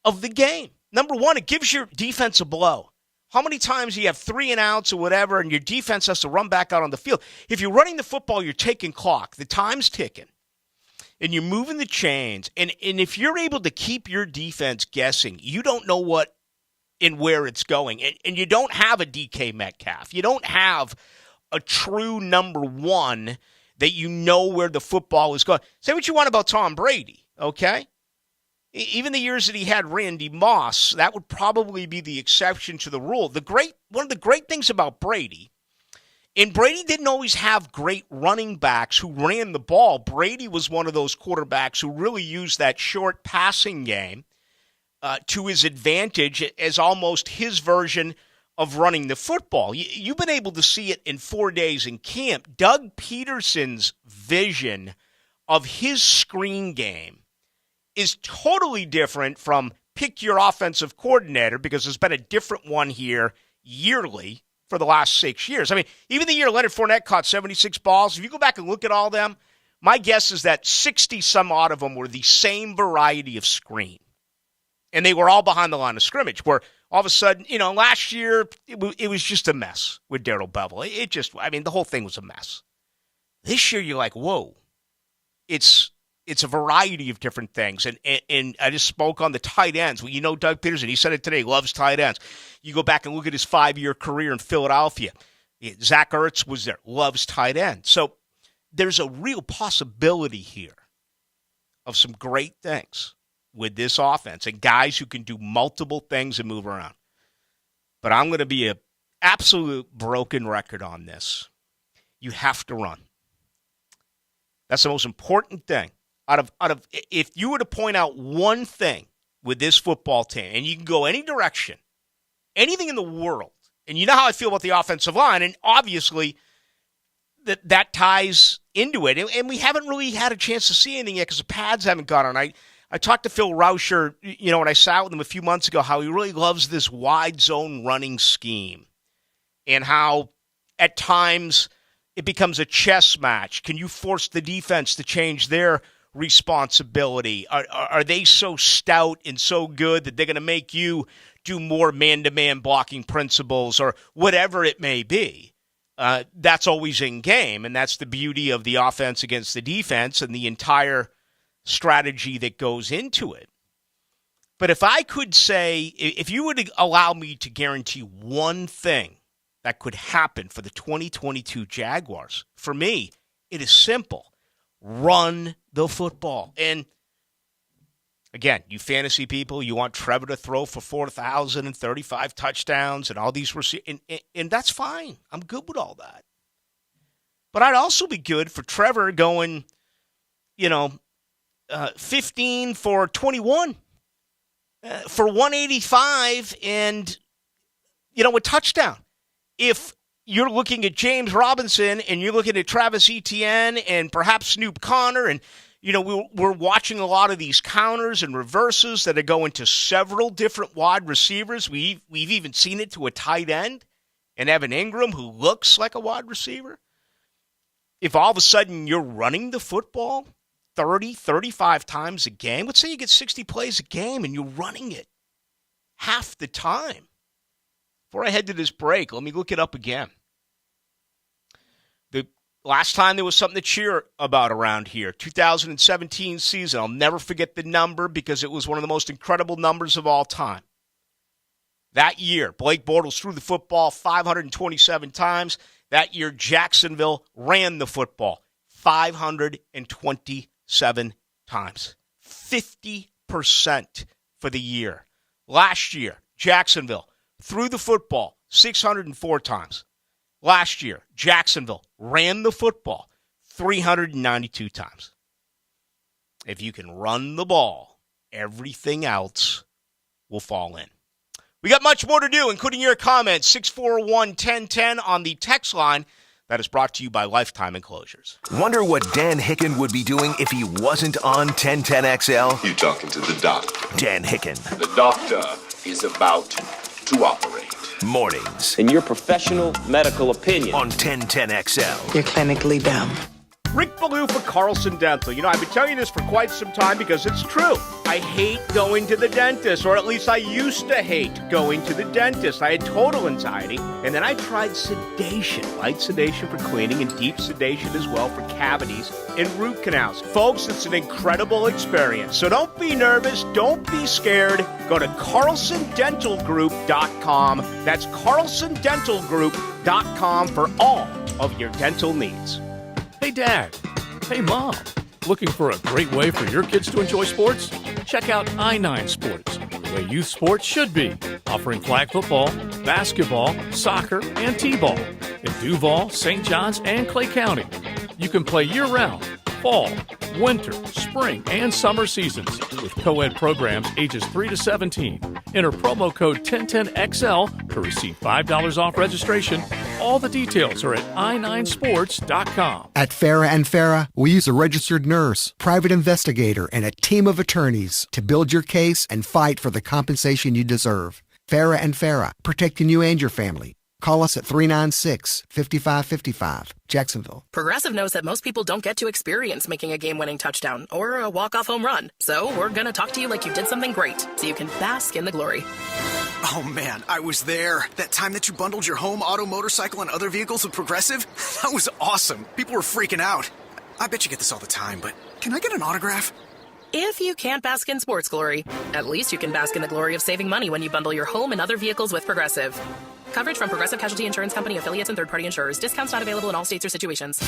of the game. Number one, it gives your defense a blow. How many times you have 3 and outs or whatever, and your defense has to run back out on the field? If you're running the football, you're taking clock. The time's ticking. And you're moving the chains. And if you're able to keep your defense guessing, you don't know what and where it's going. And you don't have a DK Metcalf. You don't have a true number 1 that you know where the football is going. Say what you want about Tom Brady, okay? Even the years that he had Randy Moss, that would probably be the exception to the rule. One of the great things about Brady, and Brady didn't always have great running backs who ran the ball. Brady was one of those quarterbacks who really used that short passing game to his advantage as almost his version of running the football. You've been able to see it in 4 days in camp. Doug Peterson's vision of his screen game is totally different from pick your offensive coordinator, because there's been a different one here yearly for the last 6 years. I mean, even the year Leonard Fournette caught 76 balls, if you go back and look at all them, my guess is that 60-some odd of them were the same variety of screen. And they were all behind the line of scrimmage, where all of a sudden, last year, it was just a mess with Darrell Bevell. The whole thing was a mess. This year, you're like, whoa, it's a variety of different things. And I just spoke on the tight ends. Well, Doug Peterson, he said it today, loves tight ends. You go back and look at his 5-year career in Philadelphia. Zach Ertz was there, loves tight ends. So there's a real possibility here of some great things with this offense and guys who can do multiple things and move around. But I'm going to be absolute broken record on this. You have to run. That's the most important thing. Out of if you were to point out one thing with this football team, and you can go any direction, anything in the world, and you know how I feel about the offensive line, and obviously that ties into it. And we haven't really had a chance to see anything yet because the pads haven't got on. I talked to Phil Rauscher, when I sat with him a few months ago, how he really loves this wide zone running scheme and how at times it becomes a chess match. Can you force the defense to change their responsibility? Are they so stout and so good that they're going to make you do more man-to-man blocking principles or whatever it may be? That's always in game, and that's the beauty of the offense against the defense and the entire strategy that goes into it. But if I could say, if you would allow me to guarantee one thing that could happen for the 2022 Jaguars, for me, it is simple. Run the football. And again, you fantasy people, you want Trevor to throw for 4,035 touchdowns and all these receivers, and that's fine. I'm good with all that. But I'd also be good for Trevor going, 15 for 21 for 185 and, a touchdown. If you're looking at James Robinson and you're looking at Travis Etienne and perhaps Snoop Connor, and, we're watching a lot of these counters and reverses that are going to several different wide receivers. We've even seen it to a tight end and Evan Ingram, who looks like a wide receiver. If all of a sudden you're running the football 30, 35 times a game, let's say you get 60 plays a game and you're running it half the time. Before I head to this break, let me look it up again. The last time there was something to cheer about around here, 2017 season, I'll never forget the number because it was one of the most incredible numbers of all time. That year, Blake Bortles threw the football 527 times. That year, Jacksonville ran the football 527 times. 50% for the year. Last year, Jacksonville threw the football 604 times. Last year, Jacksonville ran the football 392 times. If you can run the ball, everything else will fall in. We got much more to do, including your comments. 641-1010 on the text line. That is brought to you by Lifetime Enclosures. Wonder what Dan Hicken would be doing if he wasn't on 1010XL? You talking to the doctor. Dan Hicken. The doctor is about to operate. Mornings. In your professional medical opinion. On 1010XL. You're clinically dumb. Rick Ballou for Carlson Dental. I've been telling you this for quite some time because it's true. I hate going to the dentist, or at least I used to hate going to the dentist. I had total anxiety, and then I tried sedation, light sedation for cleaning and deep sedation as well for cavities and root canals. Folks, it's an incredible experience. So don't be nervous. Don't be scared. Go to CarlsonDentalGroup.com. That's CarlsonDentalGroup.com for all of your dental needs. Hey, Dad. Hey, Mom. Looking for a great way for your kids to enjoy sports? Check out I9 Sports, the way youth sports should be, offering flag football, basketball, soccer, and t-ball in Duval, St. Johns, and Clay County. You can play year-round, fall, winter, spring, and summer seasons with co-ed programs ages 3 to 17. Enter promo code 1010XL to receive $5 off registration. All the details are at i9sports.com. At Farah and Farah, we use a registered nurse, private investigator, and a team of attorneys to build your case and fight for the compensation you deserve. Farah and Farah, protecting you and your family. Call us at 396-5555, Jacksonville. Progressive knows that most people don't get to experience making a game-winning touchdown or a walk-off home run. So we're going to talk to you like you did something great so you can bask in the glory. Oh, man, I was there. That time that you bundled your home, auto, motorcycle, and other vehicles with Progressive? That was awesome. People were freaking out. I bet you get this all the time, but can I get an autograph? If you can't bask in sports glory, at least you can bask in the glory of saving money when you bundle your home and other vehicles with Progressive. Coverage from Progressive Casualty Insurance Company, affiliates, and third-party insurers. Discounts not available in all states or situations.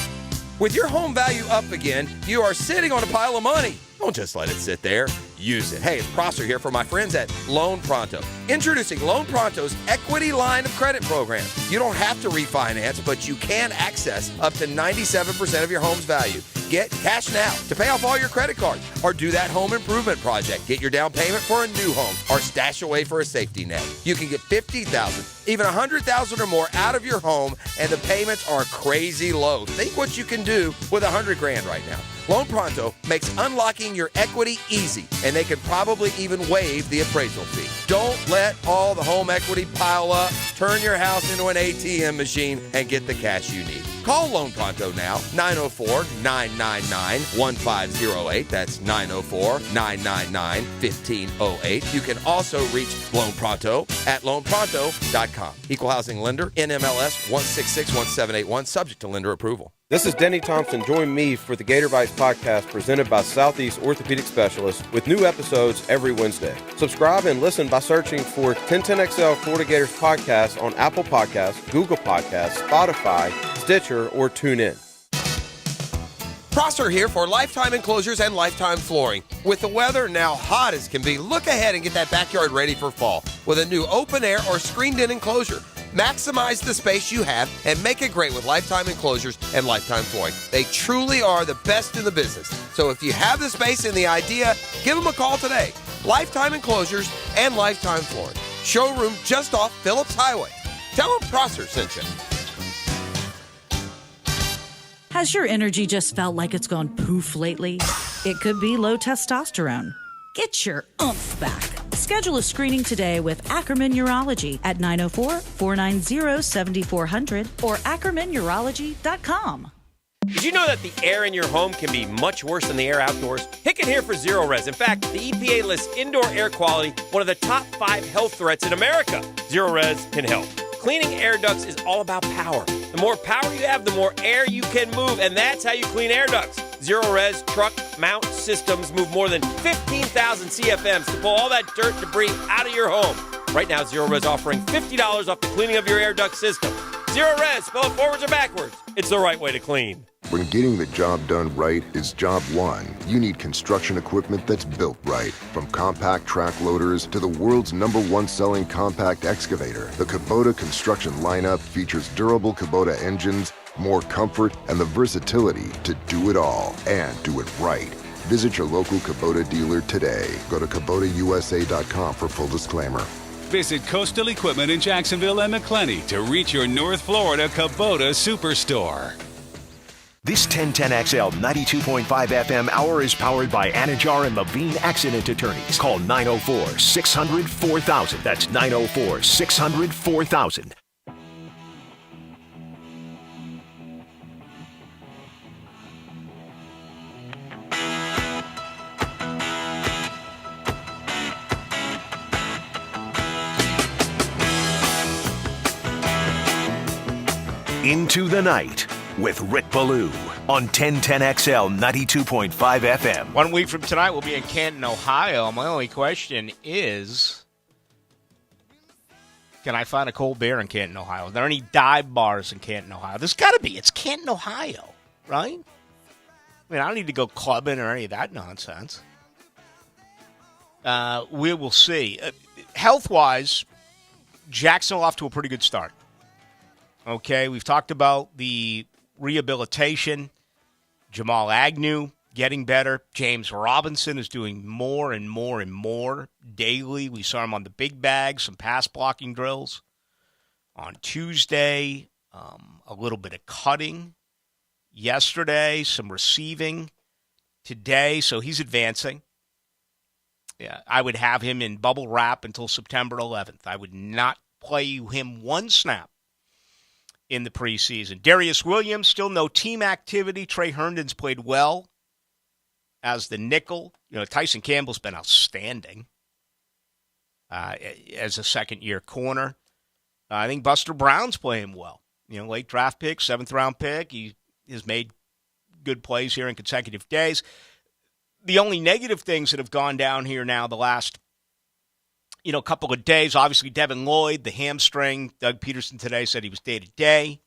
With your home value up again, you are sitting on a pile of money. Don't just let it sit there. use it. Hey, it's Prosser here for my friends at Loan Pronto. Introducing Loan Pronto's Equity Line of Credit program. You don't have to refinance, but you can access up to 97% of your home's value. Get cash now to pay off all your credit cards or do that home improvement project. Get your down payment for a new home or stash away for a safety net. You can get $50,000, even $100,000 or more out of your home, and the payments are crazy low. Think what you can do with $100,000 right now. Loan Pronto makes unlocking your equity easy, and they can probably even waive the appraisal fee. Don't let all the home equity pile up. Turn your house into an ATM machine and get the cash you need. Call Loan Pronto now, 904-999-1508. That's 904-999-1508. You can also reach Loan Pronto at loanpronto.com. Equal housing lender, NMLS 1661781, subject to lender approval. This is Denny Thompson. Join me for the Gator Bites podcast presented by Southeast Orthopedic Specialists with new episodes every Wednesday. Subscribe and listen by searching for 1010XL Florida Gators podcast on Apple Podcasts, Google Podcasts, Spotify, Stitcher, or TuneIn. Prosser here for Lifetime Enclosures and Lifetime Flooring. With the weather now hot as can be, look ahead and get that backyard ready for fall with a new open air or screened-in enclosure. Maximize the space you have and make it great with Lifetime Enclosures and Lifetime Flooring. They truly are the best in the business. So if you have the space and the idea, give them a call today. Lifetime Enclosures and Lifetime Flooring. Showroom just off Phillips Highway. Tell them Prosser sent you. Has your energy just felt like it's gone poof lately? It could be low testosterone. Get your oomph back. Schedule a screening today with Ackerman Urology at 904-490-7400 or ackermanurology.com. Did you know that the air in your home can be much worse than the air outdoors? Hick and here for Zero Res. In fact, the EPA lists indoor air quality one of the top 5 health threats in America. Zero Res can help. Cleaning air ducts is all about power. The more power you have, the more air you can move, and that's how you clean air ducts. Zero Res truck mount systems move more than 15,000 CFMs to pull all that dirt and debris out of your home. Right now, Zero Res offering $50 off the cleaning of your air duct system. Zero Res, spell it forwards or backwards. It's the right way to clean. When getting the job done right is job one, you need construction equipment that's built right. From compact track loaders to the world's #1 selling compact excavator, the Kubota construction lineup features durable Kubota engines, more comfort, and the versatility to do it all and do it right. Visit your local Kubota dealer today. Go to KubotaUSA.com for full disclaimer. Visit Coastal Equipment in Jacksonville and McClenny to reach your North Florida Kubota Superstore. This 1010XL 92.5 FM hour is powered by Anajar and Levine Accident Attorneys. Call 904-600-4000. That's 904-600-4000. Into the Night with Rick Ballou on 1010XL 92.5 FM. 1 week from tonight, we'll be in Canton, Ohio. My only question is, can I find a cold beer in Canton, Ohio? Are there any dive bars in Canton, Ohio? There's got to be. It's Canton, Ohio, right? I mean, I don't need to go clubbing or any of that nonsense. We will see. Health-wise, Jacksonville off to a pretty good start. Okay, we've talked about the rehabilitation. Jamal Agnew getting better. James Robinson is doing more and more and more daily. We saw him on the big bag, some pass blocking drills. On Tuesday, a little bit of cutting. Yesterday, some receiving. Today, so he's advancing. Yeah, I would have him in bubble wrap until September 11th. I would not play him one snap in the preseason. Darius Williams, still no team activity. Trey Herndon's played well as the nickel. You know, Tyson Campbell's been outstanding as a second-year corner. I think Buster Brown's playing well. You know, late draft pick, 7th-round pick. He has made good plays here in consecutive days. The only negative things that have gone down here now the last couple of days, obviously Devin Lloyd, the hamstring. Doug Peterson today said he was day-to-day.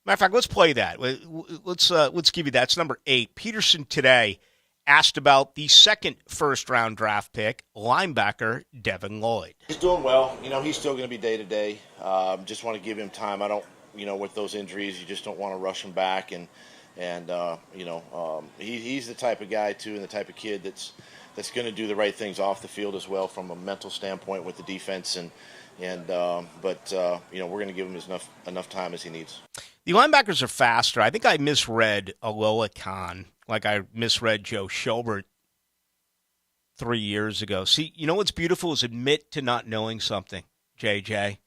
Matter of fact, let's play that. Let's give you that. It's number 8. Peterson today asked about the second first-round draft pick, linebacker Devin Lloyd. He's doing well. He's still going to be day-to-day. Just want to give him time. I don't, with those injuries, you just don't want to rush him back. And he's the type of guy, too, and the type of kid that's going to do the right things off the field as well from a mental standpoint with the defense. But we're going to give him enough time as he needs. The linebackers are faster. I think I misread Alola Khan, like I misread Joe Schobert 3 years ago. See, what's beautiful is admit to not knowing something, JJ.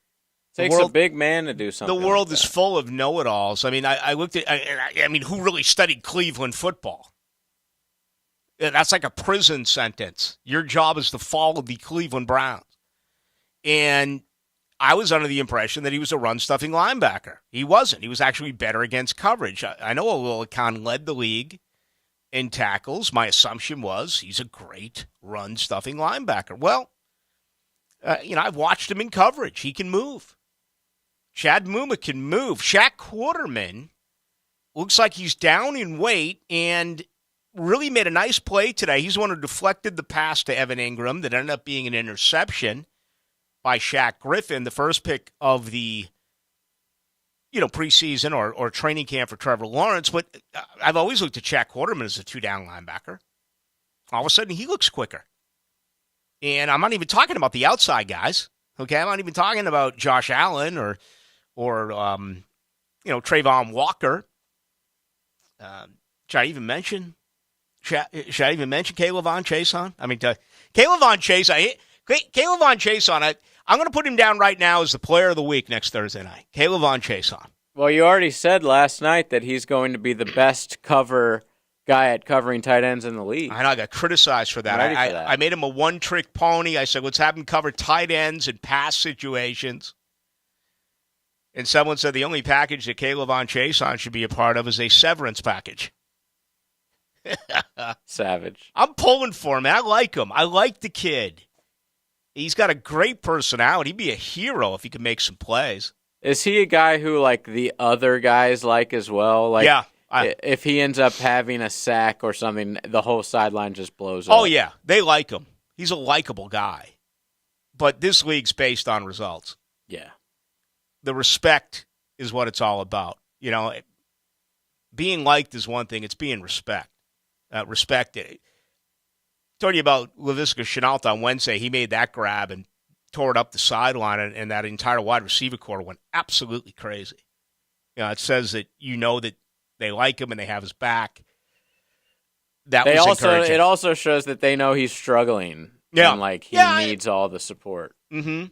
Takes a big man to do something. The world like is full of know-it-alls. I mean, I looked at, I mean, who really studied Cleveland football? That's like a prison sentence. Your job is to follow the Cleveland Browns. And I was under the impression that he was a run-stuffing linebacker. He wasn't. He was actually better against coverage. I know Alola Khan led the league in tackles. My assumption was he's a great run-stuffing linebacker. Well, I've watched him in coverage. He can move. Chad Muma can move. Shaq Quarterman looks like he's down in weight and really made a nice play today. He's the one who deflected the pass to Evan Ingram that ended up being an interception by Shaq Griffin, the first pick of the preseason or training camp for Trevor Lawrence. But I've always looked at Shaq Quarterman as a two-down linebacker. All of a sudden, he looks quicker. And I'm not even talking about the outside guys. Okay, I'm not even talking about Josh Allen or Trayvon Walker. Should I even mention Caleb Chason? I mean, Caleb Chason. Caleb Chason. I'm going to put him down right now as the player of the week next Thursday night. Caleb Chason. Well, you already said last night that he's going to be the best cover guy at covering tight ends in the league. I know I got criticized for that. I made him a one-trick pony. I said, let's have him cover tight ends in pass situations. And someone said the only package that Caleb Chason should be a part of is a severance package. Savage. I'm pulling for him. I like him. I like the kid. He's got a great personality. He'd be a hero if he could make some plays. Is he a guy who, like, the other guys like as well? Like, yeah. If he ends up having a sack or something, the whole sideline just blows up. Oh, yeah. They like him. He's a likable guy. But this league's based on results. Yeah. The respect is what it's all about. Being liked is one thing. It's being respected. Told you about Laviska Shenault on Wednesday. He made that grab and tore it up the sideline, and that entire wide receiver corps went absolutely crazy. It says that that they like him and they have his back. Encouraging. It also shows that they know he's struggling. Yeah. And, he needs all the support. Mm-hmm.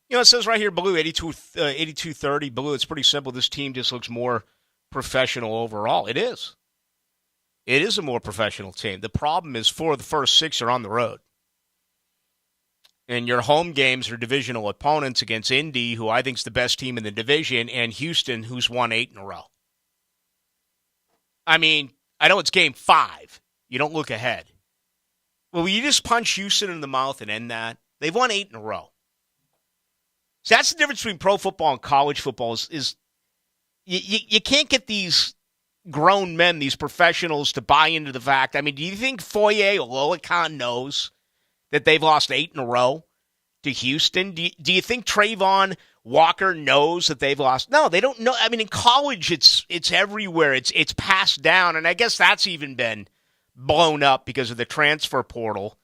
It says right here, Ballou, 82-30. Ballou, it's pretty simple. This team just looks more professional overall. It is. It is a more professional team. The problem is 4 of the first 6 are on the road. And your home games are divisional opponents against Indy, who I think is the best team in the division, and Houston, who's won 8 in a row. I mean, I know it's game 5. You don't look ahead. Well, will you just punch Houston in the mouth and end that? They've won 8 in a row. So that's the difference between pro football and college football is you can't get these grown men, these professionals, to buy into the fact. I mean, do you think Foye Alola Khan knows that they've lost 8 in a row to Houston? Do you think Trayvon Walker knows that they've lost? No, they don't know. I mean, in college, it's everywhere. It's passed down, and I guess that's even been blown up because of the transfer portal.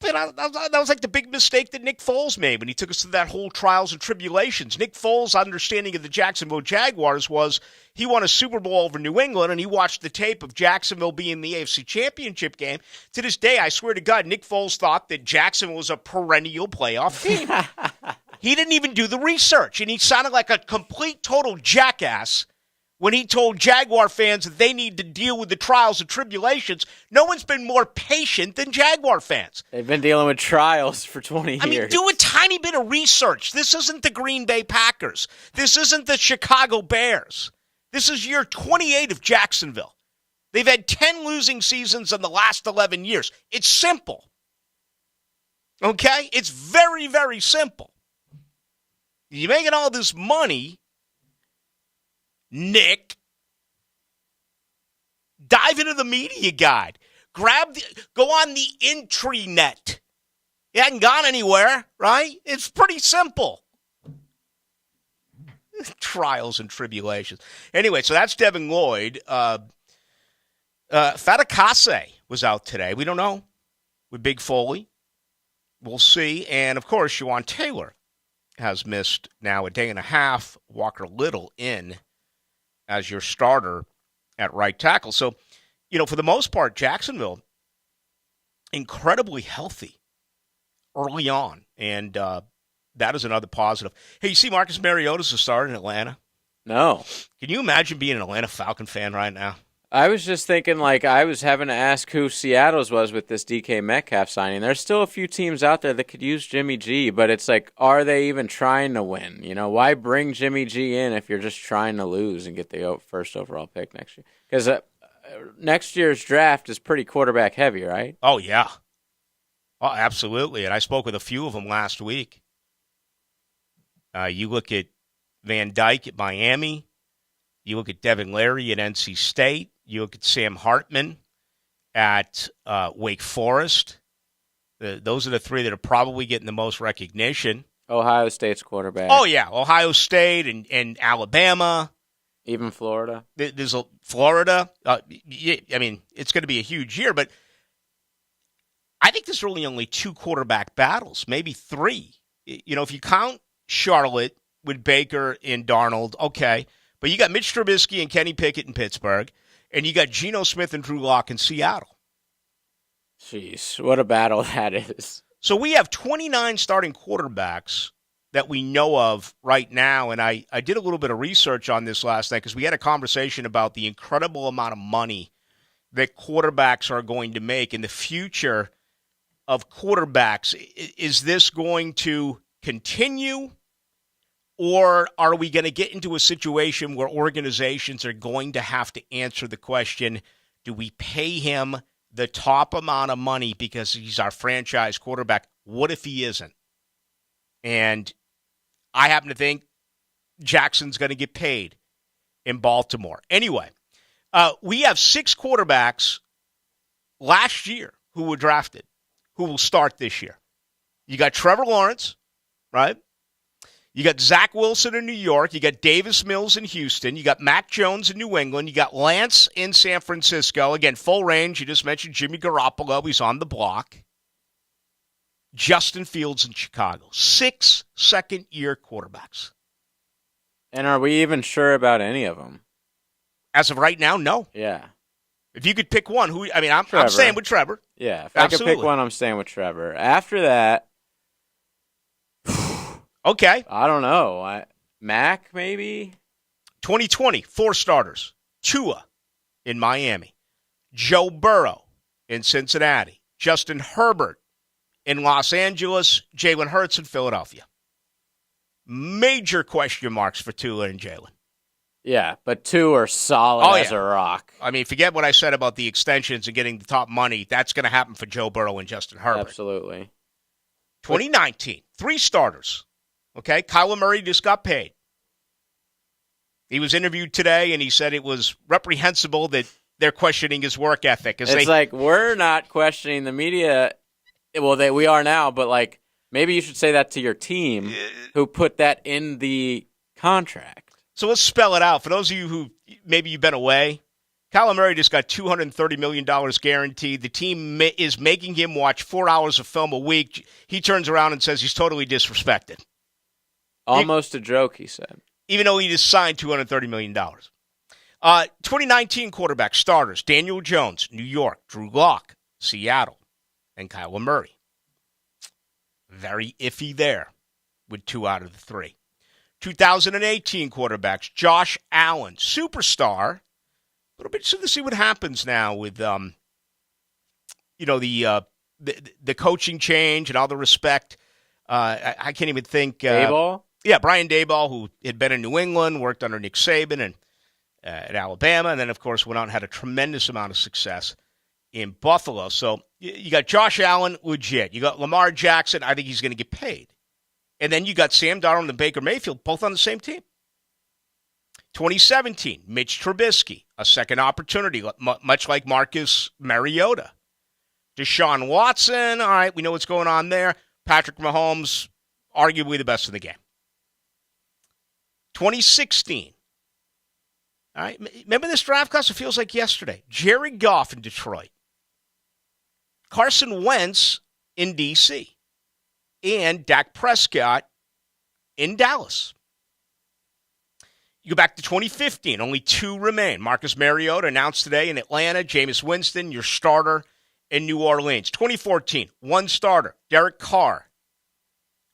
But that was like the big mistake that Nick Foles made when he took us through that whole trials and tribulations. Nick Foles' understanding of the Jacksonville Jaguars was he won a Super Bowl over New England, and he watched the tape of Jacksonville being the AFC Championship game. To this day, I swear to God, Nick Foles thought that Jacksonville was a perennial playoff team. He didn't even do the research, and he sounded like a complete, total jackass when he told Jaguar fans that they need to deal with the trials and tribulations. No one's been more patient than Jaguar fans. They've been dealing with trials for 20 years. I mean, do a tiny bit of research. This isn't the Green Bay Packers. This isn't the Chicago Bears. This is year 28 of Jacksonville. They've had 10 losing seasons in the last 11 years. It's simple. Okay? It's very, very simple. You're making all this money, Nick. Dive into the media guide. Go on the intranet. It hasn't gone anywhere, right? It's pretty simple. Trials and tribulations. Anyway, so that's Devin Lloyd. Fatakase was out today. We don't know. With Big Foley. We'll see. And, of course, Juwan Taylor has missed now a day and a half. Walker Little in as your starter at right tackle. So, for the most part, Jacksonville, incredibly healthy early on. And that is another positive. Hey, you see Marcus Mariota's a starter in Atlanta? No. Can you imagine being an Atlanta Falcon fan right now? I was just thinking, I was having to ask who Seattle's was with this DK Metcalf signing. There's still a few teams out there that could use Jimmy G, but it's are they even trying to win? Why bring Jimmy G in if you're just trying to lose and get the first overall pick next year? Because next year's draft is pretty quarterback heavy, right? Oh, yeah. Oh, absolutely. And I spoke with a few of them last week. You look at Van Dyke at Miami. You look at Devin Leary at NC State. You look at Sam Hartman at Wake Forest. Those are the three that are probably getting the most recognition. Ohio State's quarterback. Oh, yeah. Ohio State and Alabama. Even Florida. There's Florida. It's going to be a huge year, but I think there's really only two quarterback battles, maybe three. If you count Charlotte with Baker and Darnold, okay. But you got Mitch Trubisky and Kenny Pickett in Pittsburgh, and you got Geno Smith and Drew Lock in Seattle. Jeez, what a battle that is. So we have 29 starting quarterbacks that we know of right now, and I did a little bit of research on this last night because we had a conversation about the incredible amount of money that quarterbacks are going to make in the future of quarterbacks. Is this going to continue? Or are we going to get into a situation where organizations are going to have to answer the question, do we pay him the top amount of money because he's our franchise quarterback? What if he isn't? And I happen to think Jackson's going to get paid in Baltimore. Anyway, we have 6 quarterbacks last year who were drafted who will start this year. You got Trevor Lawrence, right? You got Zach Wilson in New York. You got Davis Mills in Houston. You got Mac Jones in New England. You got Lance in San Francisco. Again, full range. You just mentioned Jimmy Garoppolo. He's on the block. Justin Fields in Chicago. 6 second-year quarterbacks. And are we even sure about any of them? As of right now, no. Yeah. If you could pick one, I'm staying with Trevor. Yeah, if Absolutely. I could pick one, I'm staying with Trevor. After that, okay. I don't know. Mac, maybe? 2020, 4 starters. Tua in Miami. Joe Burrow in Cincinnati. Justin Herbert in Los Angeles. Jalen Hurts in Philadelphia. Major question marks for Tua and Jalen. Yeah, but 2 are solid as a rock. Forget what I said about the extensions and getting the top money. That's going to happen for Joe Burrow and Justin Herbert. Absolutely. 2019, 3 starters. Okay, Kyler Murray just got paid. He was interviewed today, and he said it was reprehensible that they're questioning his work ethic. We're not questioning the media. Well, we are now, but maybe you should say that to your team who put that in the contract. So let's spell it out. For those of you who maybe you've been away, Kyler Murray just got $230 million guaranteed. The team is making him watch 4 hours of film a week. He turns around and says he's totally disrespected. Almost a joke, he said. Even though he just signed $230 million. 2019 quarterback starters, Daniel Jones, New York, Drew Lock, Seattle, and Kyler Murray. Very iffy there with 2 out of the 3. 2018 quarterbacks, Josh Allen, superstar. A little bit interested to see what happens now with, the coaching change and all the respect. I can't even think. Daboll? Yeah, Brian Daboll, who had been in New England, worked under Nick Saban and at Alabama, and then, of course, went out and had a tremendous amount of success in Buffalo. So you got Josh Allen, legit. You got Lamar Jackson. I think he's going to get paid. And then you got Sam Darnold and Baker Mayfield, both on the same team. 2017, Mitch Trubisky, a second opportunity, much like Marcus Mariota. Deshaun Watson, all right, we know what's going on there. Patrick Mahomes, arguably the best in the game. 2016, all right, remember this draft class? It feels like yesterday. Jared Goff in Detroit. Carson Wentz in D.C. And Dak Prescott in Dallas. You go back to 2015, only 2 remain. Marcus Mariota announced today in Atlanta. Jameis Winston, your starter in New Orleans. 2014, 1 starter, Derek Carr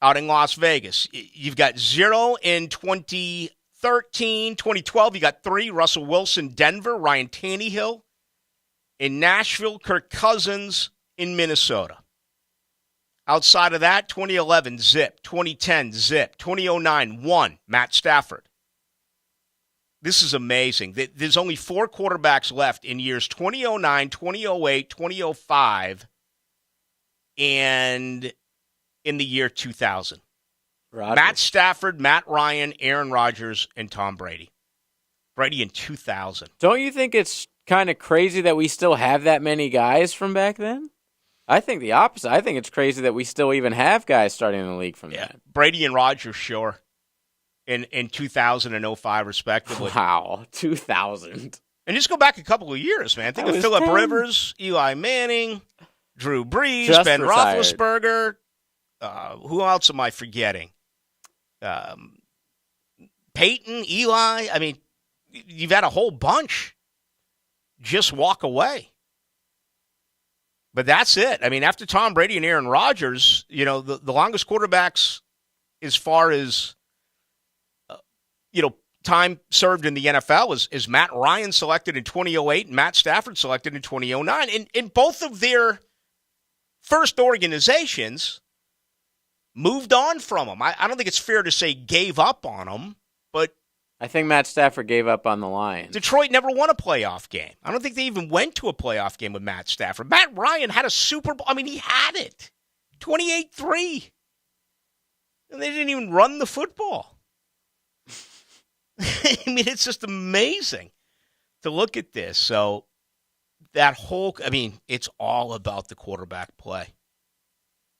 out in Las Vegas. You've got 0 in 2013. 2012, you got 3, Russell Wilson, Denver. Ryan Tannehill in Nashville. Kirk Cousins in Minnesota. Outside of that, 2011, zip. 2010, zip. 2009, 1, Matt Stafford. This is amazing. There's only 4 quarterbacks left in years 2009, 2008, 2005, and in the year 2000. Rodgers. Matt Stafford, Matt Ryan, Aaron Rodgers, and Tom Brady. Brady in 2000. Don't you think it's kind of crazy that we still have that many guys from back then? I think the opposite. I think it's crazy that we still even have guys starting in the league from that. Brady and Rodgers, sure. In 2000 and 05, respectively. Wow, 2000. And just go back a couple of years, man. Think of Phillip Rivers, Eli Manning, Drew Brees, Just Ben retired. Roethlisberger. Who else am I forgetting? Peyton, Eli. I mean, you've had a whole bunch just walk away. But that's it. I mean, after Tom Brady and Aaron Rodgers, you know, the longest quarterbacks as far as time served in the NFL is Matt Ryan selected in 2008 and Matt Stafford selected in 2009. In both of their first organizations moved on from them. I don't think it's fair to say gave up on them, but I think Matt Stafford gave up on the Lions. Detroit never won a playoff game. I don't think they even went to a playoff game with Matt Stafford. Matt Ryan had a Super Bowl. I mean, he had it. 28-3. And they didn't even run the football. I mean, it's just amazing to look at this. So that whole, I mean, it's all about the quarterback play.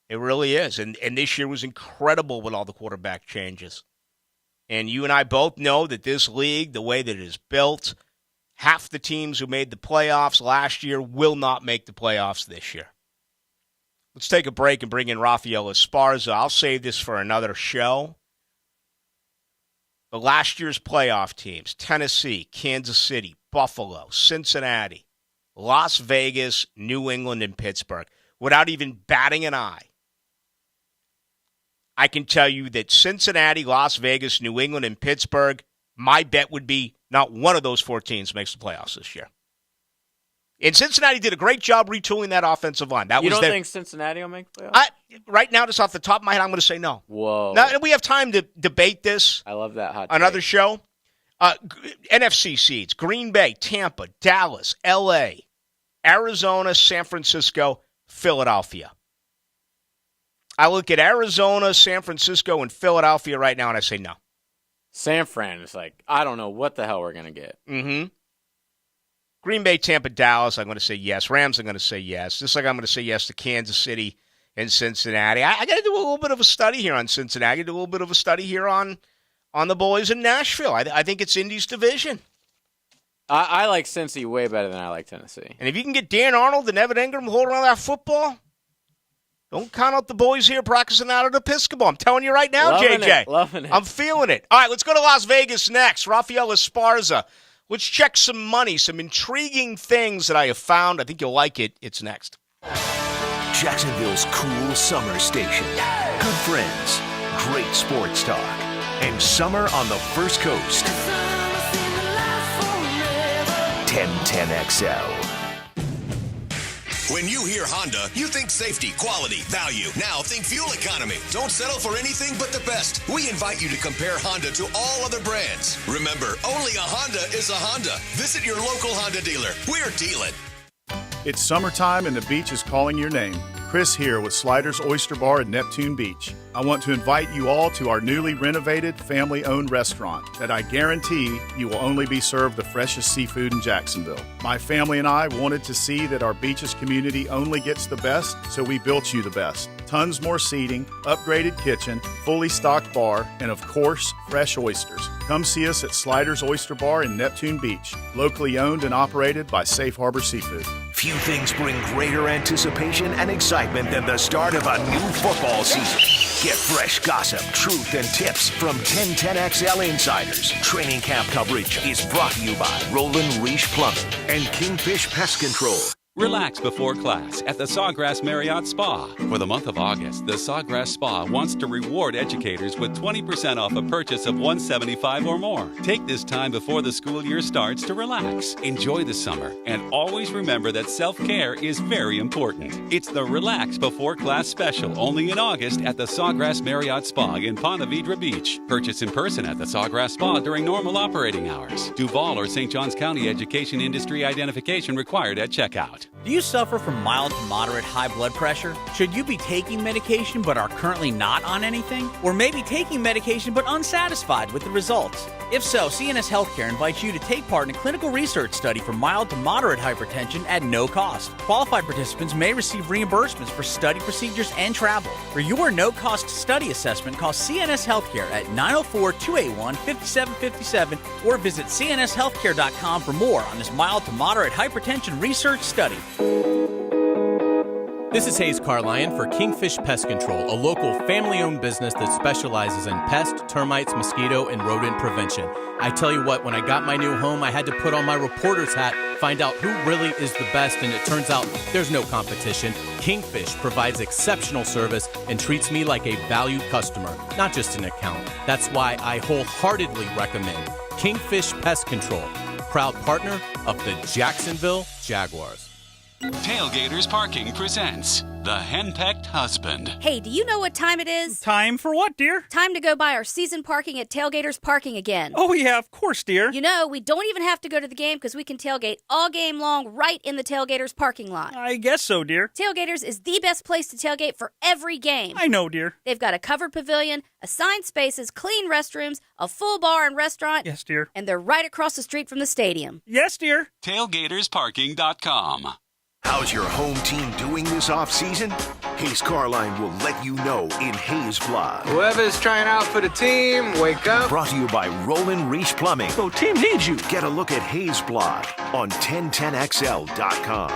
It really is. And this year was incredible with all the quarterback changes. And you and I both know that this league, the way that it is built, half the teams who made the playoffs last year will not make the playoffs this year. Let's take a break and bring in Rafael Esparza. I'll save this for another show. The last year's playoff teams, Tennessee, Kansas City, Buffalo, Cincinnati, Las Vegas, New England, and Pittsburgh, without even batting an eye. I can tell you that Cincinnati, Las Vegas, New England, and Pittsburgh, my bet would be not one of those 4 teams makes the playoffs this year. And Cincinnati did a great job retooling that offensive line. You don't think Cincinnati will make the playoffs? Right now, just off the top of my head, I'm going to say no. Whoa. Now, we have time to debate this. I love that hot take. Another show. NFC seeds, Green Bay, Tampa, Dallas, L.A., Arizona, San Francisco, Philadelphia. I look at Arizona, San Francisco, and Philadelphia right now, and I say no. San Fran is like, I don't know what the hell we're going to get. Mm-hmm. Green Bay, Tampa, Dallas, I'm going to say yes. Rams, I'm going to say yes. Just like I'm going to say yes to Kansas City and Cincinnati. I got to do a little bit of a study here on Cincinnati. I got to do a little bit of a study here on the boys in Nashville. I think it's Indy's division. I like Cincy way better than I like Tennessee. And if you can get Dan Arnold and Evan Ingram holding on that football, don't count out the boys here practicing out at Episcopal. I'm telling you right now, Loving JJ. Loving it. I'm feeling it. All right, let's go to Las Vegas next. Rafael Esparza. Let's check some money, some intriguing things that I have found. I think you'll like it. It's next. Jacksonville's cool summer station. Good friends, great sports talk, and summer on the First Coast. 1010XL. When you hear Honda, you think safety, quality, value. Now think fuel economy. Don't settle for anything but the best. We invite you to compare Honda to all other brands. Remember, only a Honda is a Honda. Visit your local Honda dealer. We're dealing. It's summertime and the beach is calling your name. Chris here with Sliders Oyster Bar in Neptune Beach. I want to invite you all to our newly renovated family-owned restaurant that I guarantee you will only be served the freshest seafood in Jacksonville. My family and I wanted to see that our beaches community only gets the best, so we built you the best. Tons more seating, upgraded kitchen, fully stocked bar, and of course, fresh oysters. Come see us at Sliders Oyster Bar in Neptune Beach, locally owned and operated by Safe Harbor Seafood. Few things bring greater anticipation and excitement than the start of a new football season. Get fresh gossip, truth, and tips from 1010XL Insiders. Training camp coverage is brought to you by Roland Reach Plumbing and Kingfish Pest Control. Relax before class at the Sawgrass Marriott Spa. For the month of August, the Sawgrass Spa wants to reward educators with 20% off a purchase of $175 or more. Take this time before the school year starts to relax. Enjoy the summer, and always remember that self-care is very important. It's the Relax Before Class special, only in August at the Sawgrass Marriott Spa in Ponte Vedra Beach. Purchase in person at the Sawgrass Spa during normal operating hours. Duval or St. Johns County education industry identification required at checkout. Do you suffer from mild to moderate high blood pressure? Should you be taking medication but are currently not on anything? Or maybe taking medication but unsatisfied with the results? If so, CNS Healthcare invites you to take part in a clinical research study for mild to moderate hypertension at no cost. Qualified participants may receive reimbursements for study procedures and travel. For your no-cost study assessment, call CNS Healthcare at 904-281-5757 or visit cnshealthcare.com for more on this mild to moderate hypertension research study. This is Hayes Carlyon for Kingfish Pest Control, a local family-owned business that specializes in pest, termites, mosquito, and rodent prevention. I tell you what, when I got my new home, I had to put on my reporter's hat, find out who really is the best, and it turns out there's no competition. Kingfish provides exceptional service and treats me like a valued customer, not just an account. That's why I wholeheartedly recommend Kingfish Pest Control, proud partner of the Jacksonville Jaguars. Tailgaters Parking presents The Henpecked Husband. Hey, do you know what time it is? Time for what, dear? Time to go buy our season parking at Tailgaters Parking again. Oh, yeah, of course, dear. You know, we don't even have to go to the game because we can tailgate all game long right in the Tailgaters parking lot. I guess so, dear. Tailgaters is the best place to tailgate for every game. I know, dear. They've got a covered pavilion, assigned spaces, clean restrooms, a full bar and restaurant. Yes, dear. And they're right across the street from the stadium. Yes, dear. TailgatersParking.com. How's your home team doing this offseason? Hayes Carline will let you know in Hayes Blog. Whoever's trying out for the team, wake up. Brought to you by Roland Reach Plumbing. Oh, team needs you. Get a look at Hayes Blog on 1010XL.com.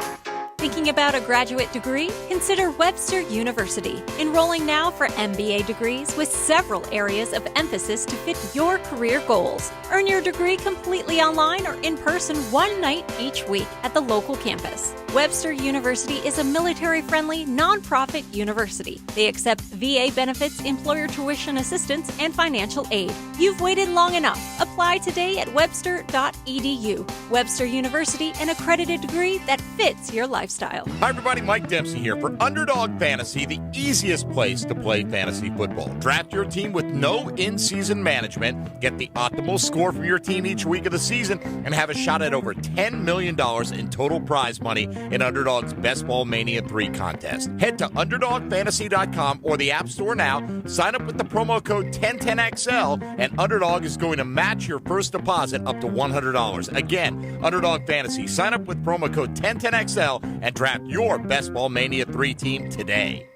Thinking about a graduate degree? Consider Webster University. Enrolling now for MBA degrees with several areas of emphasis to fit your career goals. Earn your degree completely online or in person one night each week at the local campus. Webster University is a military-friendly, nonprofit university. They accept VA benefits, employer tuition assistance, and financial aid. You've waited long enough. Apply today at webster.edu. Webster University, an accredited degree that fits your lifestyle. Hi, everybody. Mike Dempsey here for Underdog Fantasy, the easiest place to play fantasy football. Draft your team with no in-season management, get the optimal score from your team each week of the season, and have a shot at over $10 million in total prize money in Underdog's Best Ball Mania 3 contest. Head to UnderdogFantasy.com or the App Store now, sign up with the promo code 1010XL, and Underdog is going to match your first deposit up to $100. Again, Underdog Fantasy. Sign up with promo code 1010XL and draft your Best Ball Mania 3 team today.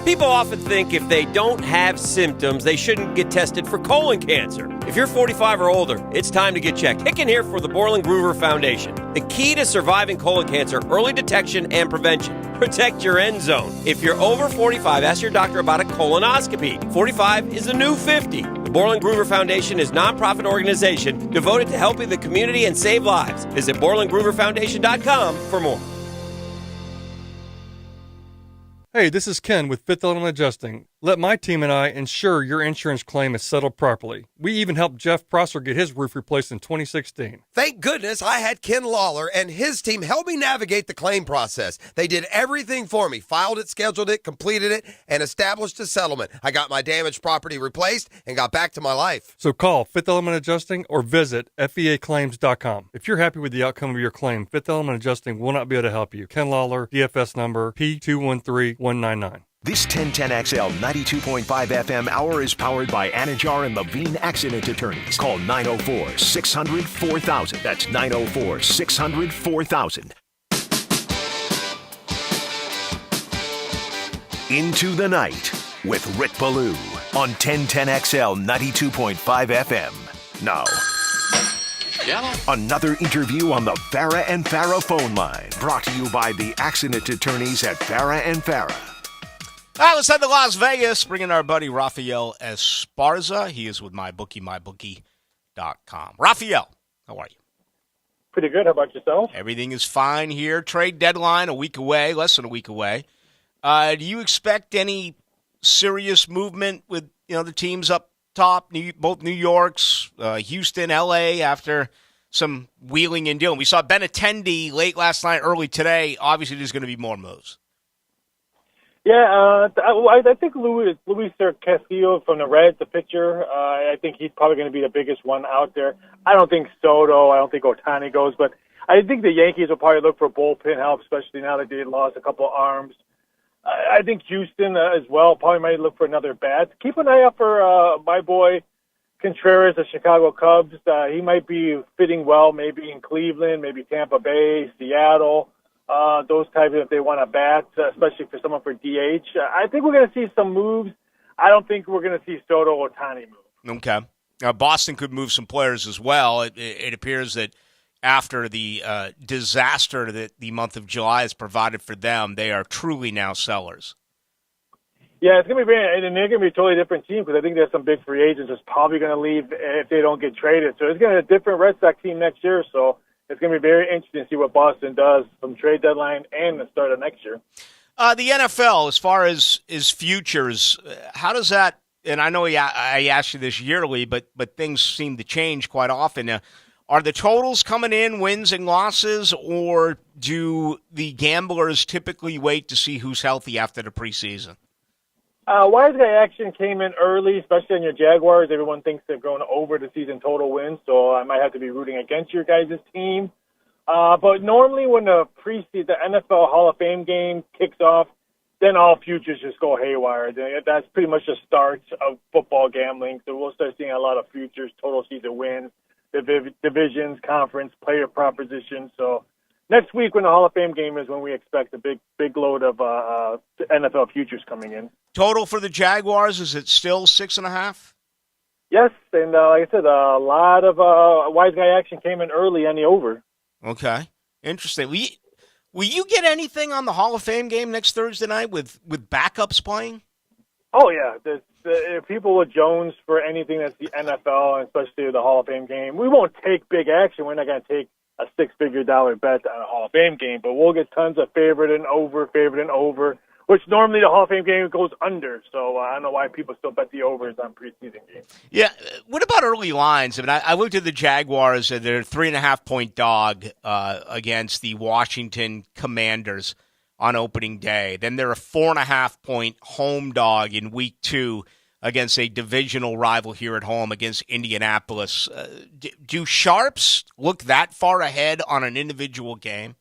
People often think if they don't have symptoms, they shouldn't get tested for colon cancer. If you're 45 or older, it's time to get checked. Hicken here for the Borland Groover Foundation. The key to surviving colon cancer, early detection and prevention. Protect your end zone. If you're over 45, ask your doctor about a colonoscopy. 45 is the new 50. The Borland Groover Foundation is a nonprofit organization devoted to helping the community and save lives. Visit BorlandGrooverFoundation.com for more. Hey, this is Ken with Fifth Element Adjusting. Let my team and I ensure your insurance claim is settled properly. We even helped Jeff Prosser get his roof replaced in 2016. Thank goodness I had Ken Lawler and his team help me navigate the claim process. They did everything for me, filed it, scheduled it, completed it, and established a settlement. I got my damaged property replaced and got back to my life. So call Fifth Element Adjusting or visit feaclaims.com. If you're happy with the outcome of your claim, Fifth Element Adjusting will not be able to help you. Ken Lawler, DFS number P213199. This 1010XL 92.5 FM hour is powered by Anajar and Levine Accident Attorneys. Call 904-600-4000. That's 904-600-4000. Into the Night with Rick Ballou on 1010XL 92.5 FM. Now, another interview on the Farah and Farah phone line. Brought to you by the Accident Attorneys at Farah and Farah. All right, let's head to Las Vegas. Bring in our buddy Rafael Esparza. He is with mybookie.com. Rafael, how are you? Pretty good. How about yourself? Everything is fine here. Trade deadline a week away, less than a week away. Do you expect any serious movement with the teams up top, both New York's, Houston, L.A., after some wheeling and dealing? We saw Benintendi late last night, early today. Obviously, there's going to be more moves. Yeah, I think Luis Castillo from the Reds, the pitcher, I think he's probably going to be the biggest one out there. I don't think Soto, I don't think Ohtani goes, but I think the Yankees will probably look for bullpen help, especially now that they lost a couple of arms. I think Houston as well probably might look for another bat. Keep an eye out for my boy Contreras, the Chicago Cubs. He might be fitting well maybe in Cleveland, maybe Tampa Bay, Seattle. Those types, if they want to bat, especially for someone for DH. I think we're going to see some moves. I don't think we're going to see Soto or Ohtani move. Okay. Boston could move some players as well. It appears that after the disaster that the month of July has provided for them, they are truly now sellers. Yeah, it's going to be and they're going to be a totally different team because I think there's some big free agents that's probably going to leave if they don't get traded. So it's going to be a different Red Sox team next year. So it's going to be very interesting to see what Boston does from trade deadline and the start of next year. The NFL, as far as futures, how does that – and I know I ask you this yearly, but things seem to change quite often. Are the totals coming in, wins and losses, or do the gamblers typically wait to see who's healthy after the preseason? Wise guy action came in early, especially on your Jaguars. Everyone thinks they're going over the season total wins, so I might have to be rooting against your guys' team. But normally when the NFL Hall of Fame game kicks off, then all futures just go haywire. That's pretty much the start of football gambling. So we'll start seeing a lot of futures, total season wins, divisions, conference, player propositions. So next week when the Hall of Fame game is when we expect a big load of NFL futures coming in. Total for the Jaguars, is it still 6.5? Yes, and like I said, a lot of wise guy action came in early on the over. Okay, interesting. Will you get anything on the Hall of Fame game next Thursday night with backups playing? Oh, yeah. If people with Jones for anything that's the NFL, and especially the Hall of Fame game, we won't take big action. We're not going to take a $6-figure bet on a Hall of Fame game, but we'll get tons of favorite and over, which normally the Hall of Fame game goes under. So I don't know why people still bet the overs on preseason games. Yeah. What about early lines? I mean, I looked at the Jaguars, and they're a 3.5-point dog against the Washington Commanders on opening day. Then they're a 4.5-point home dog in week 2 against a divisional rival here at home against Indianapolis. Do sharps look that far ahead on an individual game?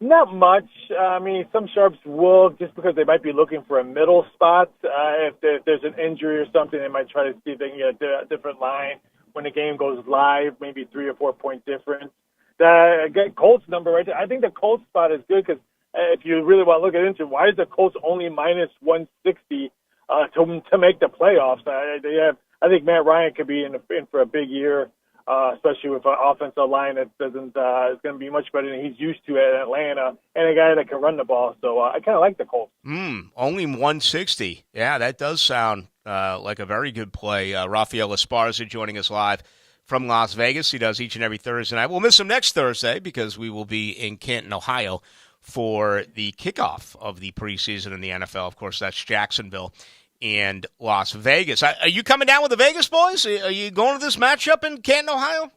Not much. I mean, some sharps will just because they might be looking for a middle spot. If there's an injury or something, they might try to see if they can get a different line when the game goes live, maybe 3 or 4 point difference. The Colts number right there, I think the Colts spot is good because if you really want to look into why is the Colts only minus 160 to make the playoffs? I think Matt Ryan could be in for a big year. Especially with an offensive line that is going to be much better than he's used to at Atlanta, and a guy that can run the ball. So I kind of like the Colts. Only 160. Yeah, that does sound like a very good play. Rafael Esparza joining us live from Las Vegas. He does each and every Thursday night. We'll miss him next Thursday because we will be in Canton, Ohio for the kickoff of the preseason in the NFL. Of course, that's Jacksonville and Las Vegas. Are you coming down with the Vegas boys? Are you going to this matchup in Canton, Ohio?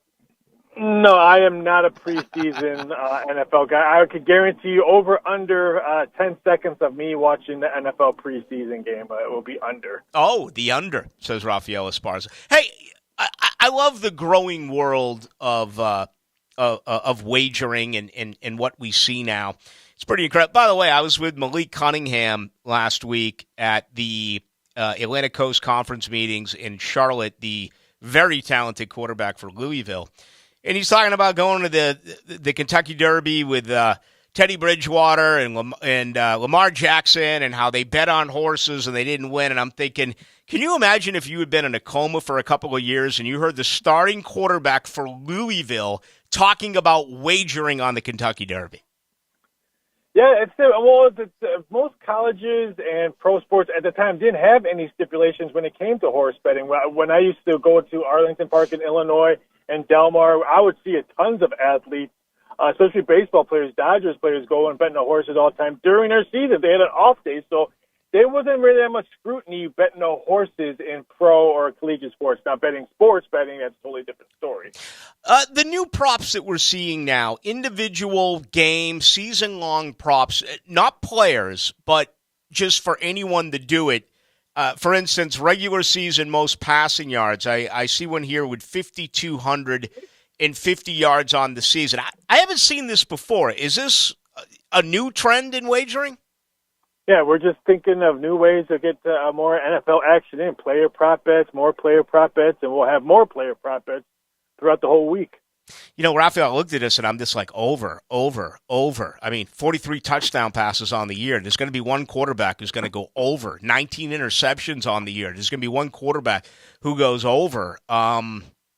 No, I am not a preseason NFL guy. I could guarantee you over under 10 seconds of me watching the NFL preseason game. It will be under. Oh, the under, says Rafael Esparza. Hey, I love the growing world of wagering and what we see now. It's pretty incredible. By the way, I was with Malik Cunningham last week at the Atlantic Coast Conference meetings in Charlotte, the very talented quarterback for Louisville. And he's talking about going to the Kentucky Derby with Teddy Bridgewater and Lamar Jackson and how they bet on horses and they didn't win. And I'm thinking, can you imagine if you had been in a coma for a couple of years and you heard the starting quarterback for Louisville talking about wagering on the Kentucky Derby? Yeah, most colleges and pro sports at the time didn't have any stipulations when it came to horse betting. When I used to go to Arlington Park in Illinois and Del Mar, I would see tons of athletes, especially baseball players, Dodgers players, go and betting the horses all the time during their season. They had an off day, so there wasn't really that much scrutiny betting the horses in pro or collegiate sports. Now, sports betting, that's a totally different story. The new props that we're seeing now, individual game, season-long props, not players, but just for anyone to do it. For instance, regular season most passing yards. I see one here with 5,250 yards on the season. I haven't seen this before. Is this a new trend in wagering? Yeah, we're just thinking of new ways to get more NFL action in. Player prop bets, more player prop bets, and we'll have more player prop bets throughout the whole week. You know, Raphael, I looked at this, and I'm just like, over. I mean, 43 touchdown passes on the year. There's going to be one quarterback who's going to go over. 19 interceptions on the year. There's going to be one quarterback who goes over. I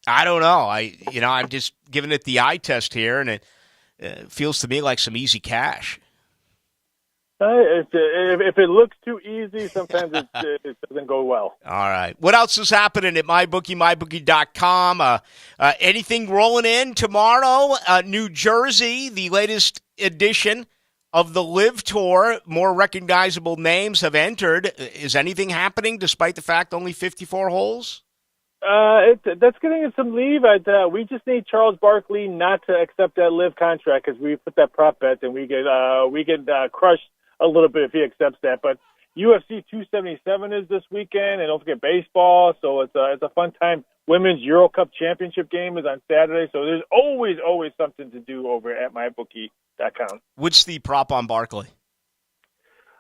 don't know. I'm just giving it the eye test here, and it feels to me like some easy cash. If it looks too easy, sometimes it doesn't go well. All right. What else is happening at mybookie.com? Anything rolling in tomorrow? New Jersey, the latest edition of the Live Tour. More recognizable names have entered. Is anything happening despite the fact only 54 holes? That's getting us some leave. We just need Charles Barkley not to accept that Live contract because we put that prop bet and we get crushed a little bit if he accepts that. But UFC 277 is this weekend, and don't forget baseball. So it's a fun time. Women's Euro Cup Championship game is on Saturday. So there's always something to do over at mybookie.com. What's the prop on Barkley?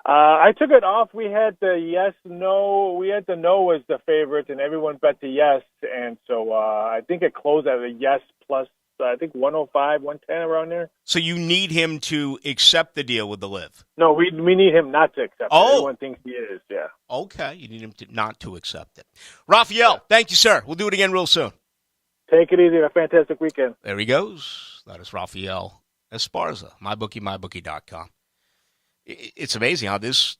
I took it off. We had the yes-no. We had the no as the favorite, and everyone bet the yes. And so I think it closed at a yes plus, I think 105, 110 around there. So you need him to accept the deal with the Live? No, we need him not to accept it. Everyone thinks he is, yeah. Okay, you need him not to accept it. Raphael, thank you, sir. We'll do it again real soon. Take it easy. Have a fantastic weekend. There he goes. That is Rafael Esparza, mybookie.com. It's amazing how this,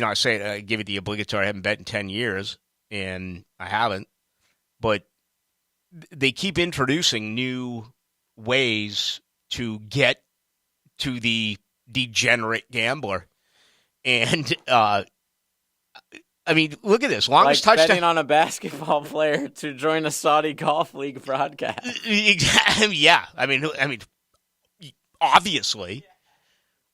I say I give it the obligatory. I haven't bet in 10 years, and I haven't. But they keep introducing new ways to get to the degenerate gambler. And, look at this. Longest touchdown. Betting on a basketball player to join a Saudi Golf League broadcast. Yeah. Obviously.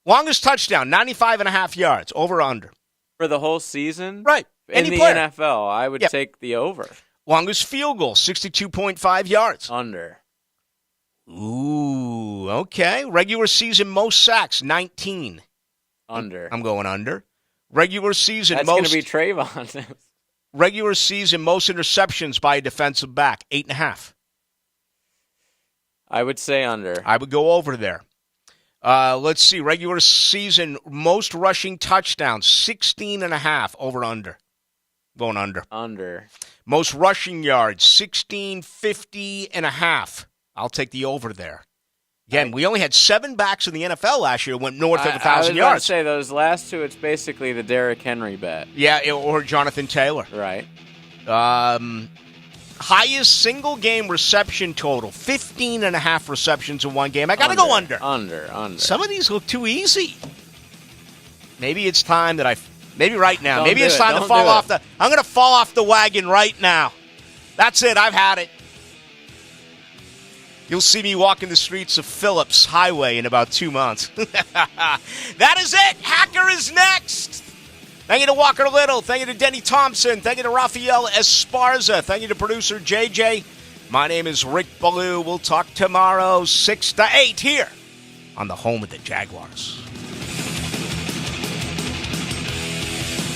Longest touchdown, 95.5 yards, over under. For the whole season? Right. In the NFL, I would take the over. Longest field goal, 62.5 yards. Under. Ooh, okay. Regular season most sacks, 19. Under. I'm going under. Regular season That's most... That's going to be Trayvon. Regular season most interceptions by a defensive back, 8.5. I would say under. I would go over there. Let's see. Regular season most rushing touchdowns, 16.5. Over under. Going under. Under. Most rushing yards, 1650.5. I'll take the over there. Again, we only had 7 backs in the NFL last year who went north of 1,000 yards. I was going to say, those last two, it's basically the Derrick Henry bet. Yeah, or Jonathan Taylor. Right. I highest single game reception total, 15.5 receptions in one game. I got to go under. Under. Some of these look too easy. Maybe it's time that maybe right now. Don't Maybe do it's it. time to Don't fall do off it. I'm going to fall off the wagon right now. That's it. I've had it. You'll see me walking the streets of Phillips Highway in about 2 months. That is it. Hacker is next. Thank you to Walker Little. Thank you to Denny Thompson. Thank you to Rafael Esparza. Thank you to producer JJ. My name is Rick Ballou. We'll talk tomorrow, 6 to 8 here on the home of the Jaguars.